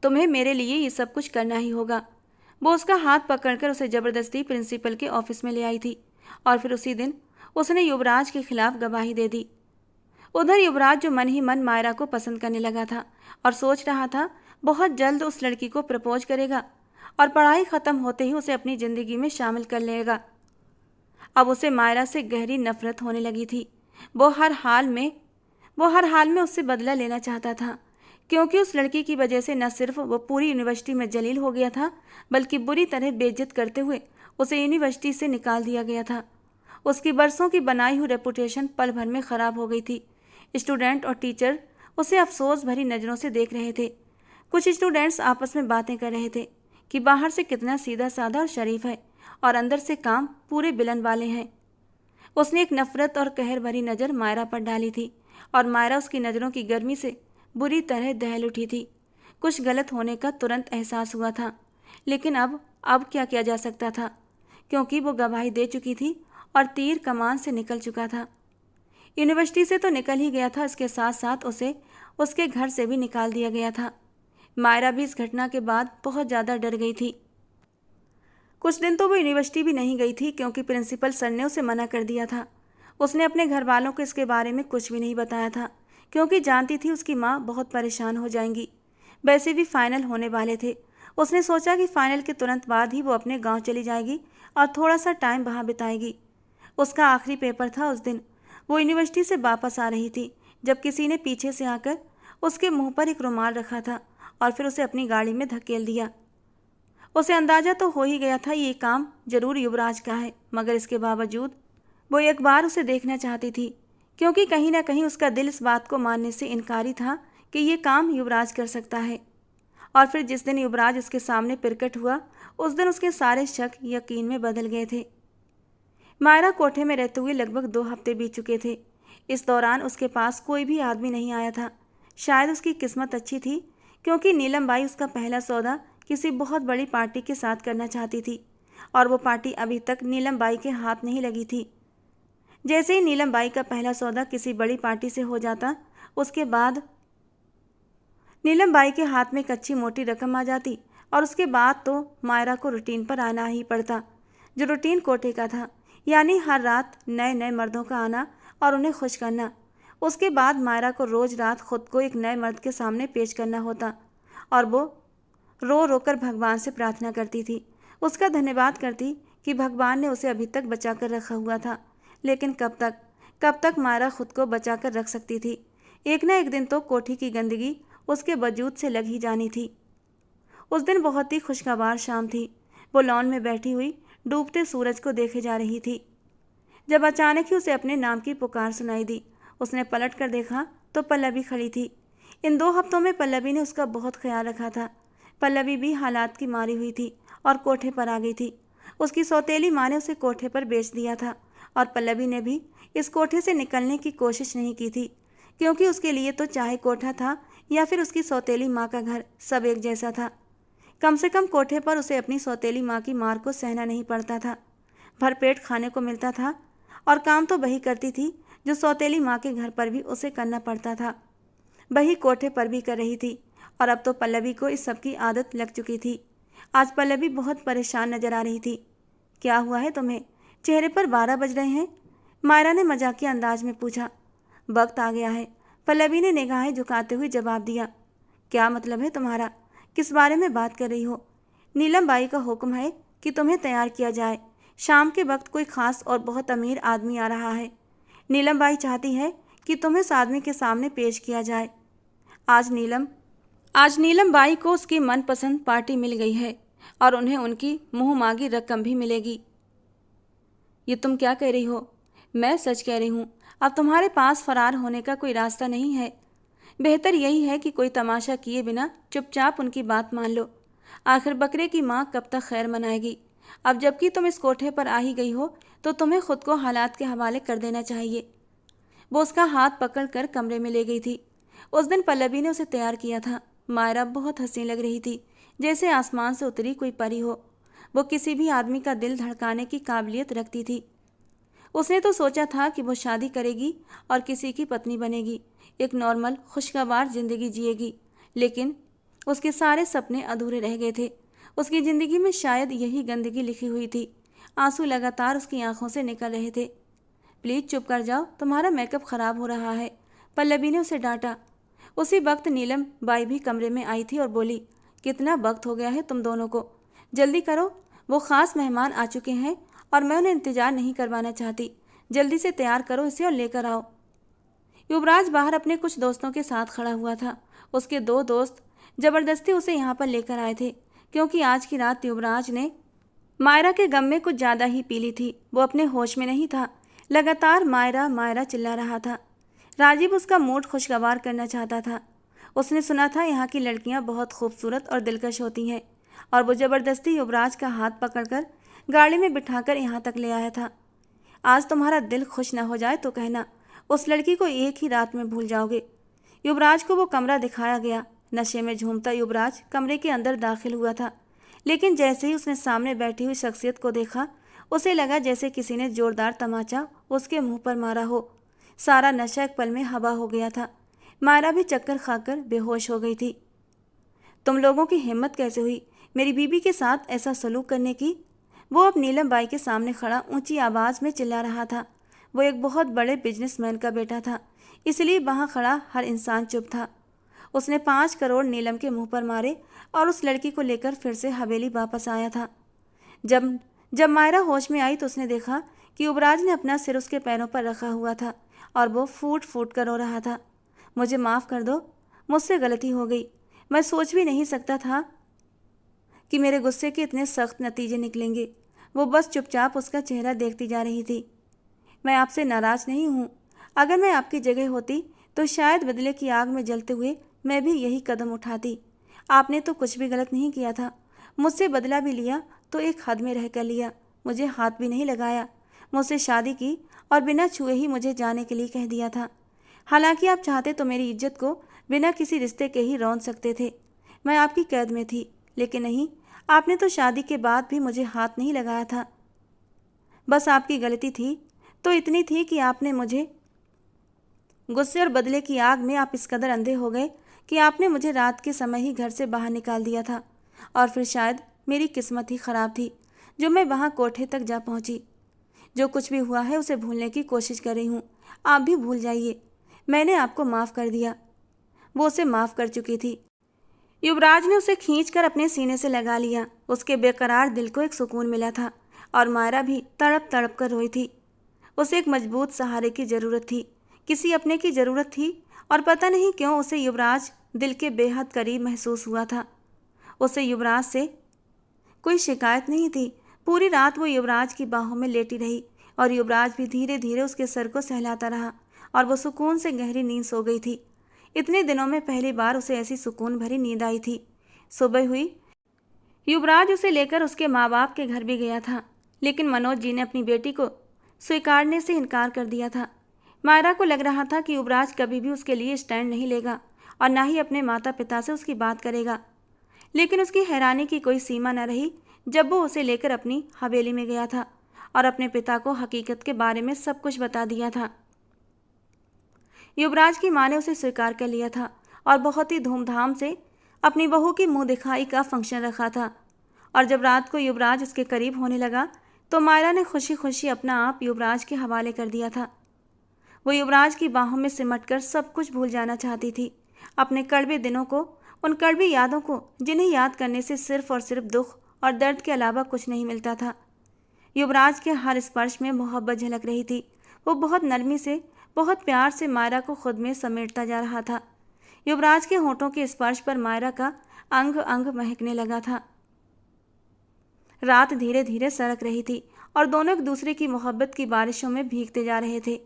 Speaker 1: तुम्हें मेरे लिए ये सब कुछ करना ही होगा। वो उसका हाथ पकड़कर उसे जबरदस्ती प्रिंसिपल के ऑफिस में ले आई थी और फिर उसी दिन उसने युवराज के खिलाफ गवाही दे दी। उधर युवराज जो मन ही मन मायरा को पसंद करने लगा था और सोच रहा था बहुत जल्द उस लड़की को प्रपोज करेगा और पढ़ाई खत्म होते ही उसे अपनी जिंदगी में शामिल कर लेगा। अब उसे मायरा से गहरी नफरत होने लगी थी। वो हर हाल में उससे बदला लेना चाहता था क्योंकि उस लड़की की वजह से न सिर्फ वो पूरी यूनिवर्सिटी में जलील हो गया था बल्कि बुरी तरह बेइज्जत करते हुए उसे यूनिवर्सिटी से निकाल दिया गया था। उसकी बरसों की बनाई हुई रेपुटेशन पल भर में खराब हो गई थी। स्टूडेंट और टीचर उसे अफसोस भरी नज़रों से देख रहे थे। कुछ स्टूडेंट्स आपस में बातें कर रहे थे कि बाहर से कितना सीधा साधा और शरीफ है और अंदर से काम पूरे बिलन वाले हैं। उसने एक नफरत और कहर भरी नज़र मायरा पर डाली थी और मायरा उसकी नज़रों की गर्मी से बुरी तरह दहल उठी थी। कुछ गलत होने का तुरंत एहसास हुआ था लेकिन अब क्या किया जा सकता था क्योंकि वो गवाही दे चुकी थी और तीर कमान से निकल चुका था। यूनिवर्सिटी से तो निकल ही गया था, इसके साथ साथ उसे उसके घर से भी निकाल दिया गया था। मायरा भी इस घटना के बाद बहुत ज़्यादा डर गई थी। कुछ दिन तो वो यूनिवर्सिटी भी नहीं गई थी क्योंकि प्रिंसिपल सर ने उसे मना कर दिया था। उसने अपने घर वालों को इसके बारे में कुछ भी नहीं बताया था क्योंकि जानती थी उसकी माँ बहुत परेशान हो जाएंगी। वैसे भी फाइनल होने वाले थे। उसने सोचा कि फाइनल के तुरंत बाद ही वो अपने गांव चली जाएगी और थोड़ा सा टाइम वहाँ बिताएगी। उसका आखिरी पेपर था उस दिन। वो यूनिवर्सिटी से वापस आ रही थी जब किसी ने पीछे से आकर उसके मुंह पर एक रुमाल रखा था और फिर उसे अपनी गाड़ी में धकेल दिया। उसे अंदाजा तो हो ही गया था ये काम जरूर युवराज का है, मगर इसके बावजूद वो एक बार उसे देखना चाहती थी क्योंकि कहीं ना कहीं उसका दिल इस बात को मानने से इनकारी था कि ये काम युवराज कर सकता है। और फिर जिस दिन युवराज उसके सामने प्रकट हुआ उस दिन उसके सारे शक यकीन में बदल गए थे। मायरा कोठे में रहते हुए लगभग 2 हफ्ते बीत चुके थे। इस दौरान उसके पास कोई भी आदमी नहीं आया था। शायद उसकी किस्मत अच्छी थी क्योंकि नीलम बाई उसका पहला सौदा किसी बहुत बड़ी पार्टी के साथ करना चाहती थी और वो पार्टी अभी तक नीलम बाई के हाथ नहीं लगी थी। जैसे ही नीलम बाई का पहला सौदा किसी बड़ी पार्टी से हो जाता उसके बाद नीलम बाई के हाथ में एक अच्छी मोटी रकम आ जाती और उसके बाद तो मायरा को रूटीन पर आना ही पड़ता, जो रूटीन कोटे का था, यानी हर रात नए नए मर्दों का आना और उन्हें खुश करना। उसके बाद मायरा को रोज़ रात खुद को एक नए मर्द के सामने पेश करना होता और वो रो रो कर भगवान से प्रार्थना करती थी, उसका धन्यवाद करती कि भगवान ने उसे अभी तक बचा कर रखा हुआ था। लेकिन कब तक मायरा खुद को बचा कर रख सकती थी? एक ना एक दिन तो कोठी की गंदगी उसके वजूद से लग ही जानी थी। उस दिन बहुत ही खुशगवार शाम थी। वो लॉन में बैठी हुई डूबते सूरज को देखे जा रही थी जब अचानक ही उसे अपने नाम की पुकार सुनाई दी। उसने पलट कर देखा तो पल्लवी खड़ी थी। इन 2 हफ्तों में पल्लवी ने उसका बहुत ख्याल रखा था। पल्लवी भी हालात की मारी हुई थी और कोठे पर आ गई थी। उसकी सौतेली माँ ने उसे कोठे पर बेच दिया था और पल्लवी ने भी इस कोठे से निकलने की कोशिश नहीं की थी क्योंकि उसके लिए तो चाहे कोठा था या फिर उसकी सौतेली माँ का घर, सब एक जैसा था। कम से कम कोठे पर उसे अपनी सौतेली माँ की मार को सहना नहीं पड़ता था। भरपेट खाने को मिलता था और काम तो वही करती थी जो सौतेली माँ के घर पर भी उसे करना पड़ता था। वही कोठे पर भी कर रही थी और अब तो पल्लवी को इस सब की आदत लग चुकी थी। आज पल्लवी बहुत परेशान नजर आ रही थी। क्या हुआ है तुम्हें? चेहरे पर 12 बज रहे हैं, मायरा ने मजाकिया अंदाज में पूछा। वक्त आ गया है, पल्लवी ने निगाहें झुकाते हुए जवाब दिया। क्या मतलब है तुम्हारा? किस बारे में बात कर रही हो? नीलम बाई का हुक्म है कि तुम्हें तैयार किया जाए। शाम के वक्त कोई खास और बहुत अमीर आदमी आ रहा है। नीलम बाई चाहती है कि तुम्हें इस आदमी के सामने पेश किया जाए। आज नीलम बाई को उसकी मनपसंद पार्टी मिल गई है और उन्हें उनकी मुंह मांगी रकम भी मिलेगी। ये तुम क्या कह रही हो? मैं सच कह रही हूँ। अब तुम्हारे पास फरार होने का कोई रास्ता नहीं है। बेहतर यही है कि कोई तमाशा किए बिना चुपचाप उनकी बात मान लो। आखिर बकरे की माँ कब तक खैर मनाएगी? अब जबकि तुम इस कोठे पर आ ही गई हो तो तुम्हें खुद को हालात के हवाले कर देना चाहिए। वो उसका हाथ पकड़कर कमरे में ले गई थी। उस दिन पल्लवी ने उसे तैयार किया था। मायरा बहुत हंसी लग रही थी, जैसे आसमान से उतरी कोई परी हो। वो किसी भी आदमी का दिल धड़काने की काबिलियत रखती थी। उसने तो सोचा था कि वो शादी करेगी और किसी की पत्नी बनेगी, एक नॉर्मल खुशगवार जिंदगी जिएगी, लेकिन उसके सारे सपने अधूरे रह गए थे। उसकी ज़िंदगी में शायद यही गंदगी लिखी हुई थी। आंसू लगातार उसकी आंखों से निकल रहे थे। प्लीज़ चुप कर जाओ, तुम्हारा मेकअप ख़राब हो रहा है, पल्लवी ने उसे डांटा। उसी वक्त नीलम बाई भी कमरे में आई थी और बोली, कितना वक्त हो गया है तुम दोनों को, जल्दी करो, वो ख़ास मेहमान आ चुके हैं और मैं उन्हें इंतज़ार नहीं करवाना चाहती। जल्दी से तैयार करो इसे और लेकर आओ। युवराज बाहर अपने कुछ दोस्तों के साथ खड़ा हुआ था। उसके 2 दोस्त ज़बरदस्ती उसे यहाँ पर लेकर आए थे, क्योंकि आज की रात युवराज ने मायरा के गम में कुछ ज़्यादा ही पी ली थी। वो अपने होश में नहीं था, लगातार मायरा मायरा चिल्ला रहा था। राजीव उसका मूड खुशगवार करना चाहता था। उसने सुना था यहाँ की लड़कियाँ बहुत खूबसूरत और दिलकश होती हैं, और वो ज़बरदस्ती युवराज का हाथ पकड़कर गाड़ी में बिठाकर यहाँ तक ले आया था। आज तुम्हारा दिल खुश न हो जाए तो कहना, उस लड़की को एक ही रात में भूल जाओगे। युवराज को वो कमरा दिखाया गया। नशे में झूमता युवराज कमरे के अंदर दाखिल हुआ था, लेकिन जैसे ही उसने सामने बैठी हुई शख्सियत को देखा, उसे लगा जैसे किसी ने जोरदार तमाचा उसके मुंह पर मारा हो। सारा नशा एक पल में हवा हो गया था। मायरा भी चक्कर खाकर बेहोश हो गई थी। तुम लोगों की हिम्मत कैसे हुई मेरी बीबी के साथ ऐसा सलूक करने की? वो अब नीलम बाई के सामने खड़ा ऊंची आवाज़ में चिल्ला रहा था। वो एक बहुत बड़े बिजनेसमैन का बेटा था, इसलिए वहाँ खड़ा हर इंसान चुप था। उसने 5 करोड़ नीलम के मुंह पर मारे और उस लड़की को लेकर फिर से हवेली वापस आया था। जब जब मायरा होश में आई तो उसने देखा कि युवराज ने अपना सिर उसके पैरों पर रखा हुआ था और वो फूट फूट कर रो रहा था। मुझे माफ़ कर दो, मुझसे गलती हो गई। मैं सोच भी नहीं सकता था कि मेरे गुस्से के इतने सख्त नतीजे निकलेंगे। वो बस चुपचाप उसका चेहरा देखती जा रही थी। मैं आपसे नाराज़ नहीं हूँ। अगर मैं आपकी जगह होती तो शायद बदले की आग में जलते हुए मैं भी यही कदम उठाती। आपने तो कुछ भी गलत नहीं किया था। मुझसे बदला भी लिया तो एक हद में रह कर लिया। मुझे हाथ भी नहीं लगाया, मुझसे शादी की और बिना छुए ही मुझे जाने के लिए कह दिया था। हालांकि आप चाहते तो मेरी इज्जत को बिना किसी रिश्ते के ही रौंद सकते थे। मैं आपकी कैद में थी, लेकिन नहीं, आपने तो शादी के बाद भी मुझे हाथ नहीं लगाया था। बस आपकी गलती थी तो इतनी थी कि आपने मुझे गुस्से और बदले की आग में आप इस कदर अंधे हो गए कि आपने मुझे रात के समय ही घर से बाहर निकाल दिया था। और फिर शायद मेरी किस्मत ही ख़राब थी जो मैं वहाँ कोठे तक जा पहुँची। जो कुछ भी हुआ है उसे भूलने की कोशिश कर रही हूँ। आप भी भूल जाइए। मैंने आपको माफ़ कर दिया। वो उसे माफ़ कर चुकी थी। युवराज ने उसे खींचकर अपने सीने से लगा लिया। उसके बेकरार दिल को एक सुकून मिला था और मायरा भी तड़प तड़प कर रोई थी। उसे एक मजबूत सहारे की ज़रूरत थी, किसी अपने की ज़रूरत थी, और पता नहीं क्यों उसे युवराज दिल के बेहद करीब महसूस हुआ था। उसे युवराज से कोई शिकायत नहीं थी। पूरी रात वो युवराज की बाहों में लेटी रही और युवराज भी धीरे धीरे उसके सर को सहलाता रहा और वो सुकून से गहरी नींद सो गई थी। इतने दिनों में पहली बार उसे ऐसी सुकून भरी नींद आई थी। सुबह हुई। युवराज उसे लेकर उसके माँ बाप के घर भी गया था, लेकिन मनोज जी ने अपनी बेटी को स्वीकारने से इनकार कर दिया था। मायरा को लग रहा था कि युवराज कभी भी उसके लिए स्टैंड नहीं लेगा और ना ही अपने माता पिता से उसकी बात करेगा। लेकिन उसकी हैरानी की कोई सीमा न रही जब वो उसे लेकर अपनी हवेली में गया था और अपने पिता को हकीकत के बारे में सब कुछ बता दिया था। युवराज की मां ने उसे स्वीकार कर लिया था और बहुत ही धूमधाम से अपनी बहू की मुंह दिखाई का फंक्शन रखा था। और जब रात को युवराज उसके करीब होने लगा तो मायरा ने खुशी खुशी अपना आप युवराज के हवाले कर दिया था। वो युवराज की बाहों में सिमटकर सब कुछ भूल जाना चाहती थी, अपने कड़वे दिनों को, उन कड़वी यादों को जिन्हें याद करने से सिर्फ और सिर्फ दुख और दर्द के अलावा कुछ नहीं मिलता था। युवराज के हर स्पर्श में मोहब्बत झलक रही थी। वो बहुत नरमी से, बहुत प्यार से मायरा को खुद में समेटता जा रहा था। युवराज के होंठों के स्पर्श पर मायरा का अंग अंग महकने लगा था। रात धीरे धीरे सरक रही थी और दोनों एक दूसरे की मोहब्बत की बारिशों में भीगते जा रहे थे।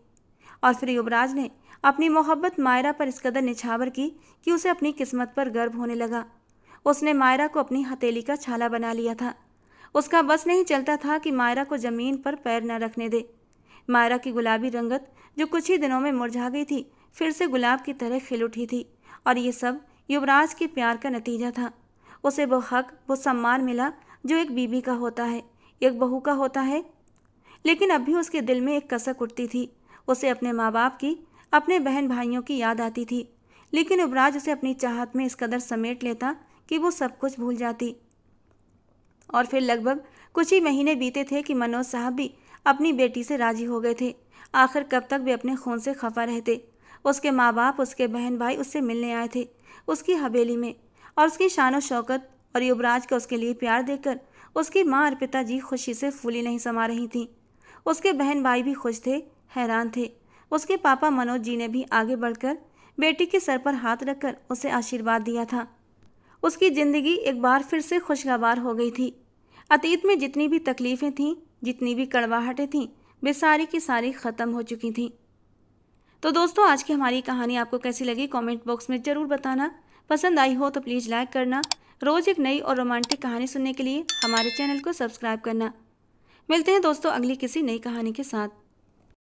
Speaker 1: और फिर युवराज ने अपनी मोहब्बत मायरा पर इस कदर निछावर की कि उसे अपनी किस्मत पर गर्व होने लगा। उसने मायरा को अपनी हथेली का छाला बना लिया था। उसका बस नहीं चलता था कि मायरा को जमीन पर पैर न रखने दे। मायरा की गुलाबी रंगत जो कुछ ही दिनों में मुरझा गई थी, फिर से गुलाब की तरह खिल उठी थी। और ये सब युवराज के प्यार का नतीजा था। उसे वो हक, वो सम्मान मिला जो एक बीबी का होता है, एक बहू का होता है। लेकिन अब भी उसके दिल में एक कसक उठती थी। उसे अपने माँ बाप की, अपने बहन भाइयों की याद आती थी। लेकिन युवराज उसे अपनी चाहत में इस कदर समेट लेता कि वो सब कुछ भूल जाती। और फिर लगभग कुछ ही महीने बीते थे कि मनोज साहब भी अपनी बेटी से राजी हो गए थे। आखिर कब तक वे अपने खून से खफा रहते। उसके माँ बाप, उसके बहन भाई उससे मिलने आए थे उसकी हवेली में, और उसकी शान और शौकत और युवराज का उसके लिए प्यार देखकर उसकी माँ और पिताजी खुशी से फूली नहीं समा रही थीं। उसके बहन भाई भी खुश थे, हैरान थे। उसके पापा मनोज जी ने भी आगे बढ़कर बेटी के सर पर हाथ रखकर उसे आशीर्वाद दिया था। उसकी ज़िंदगी एक बार फिर से खुशगवार हो गई थी। अतीत में जितनी भी तकलीफ़ें थीं, जितनी भी कड़वाहटें थीं, वे सारी की सारी ख़त्म हो चुकी थीं। तो दोस्तों, आज की हमारी कहानी आपको कैसी लगी कमेंट बॉक्स में ज़रूर बताना। पसंद आई हो तो प्लीज़ लाइक करना। रोज़ एक नई और रोमांटिक कहानी सुनने के लिए हमारे चैनल को सब्सक्राइब करना। मिलते हैं दोस्तों अगली किसी नई कहानी के साथ।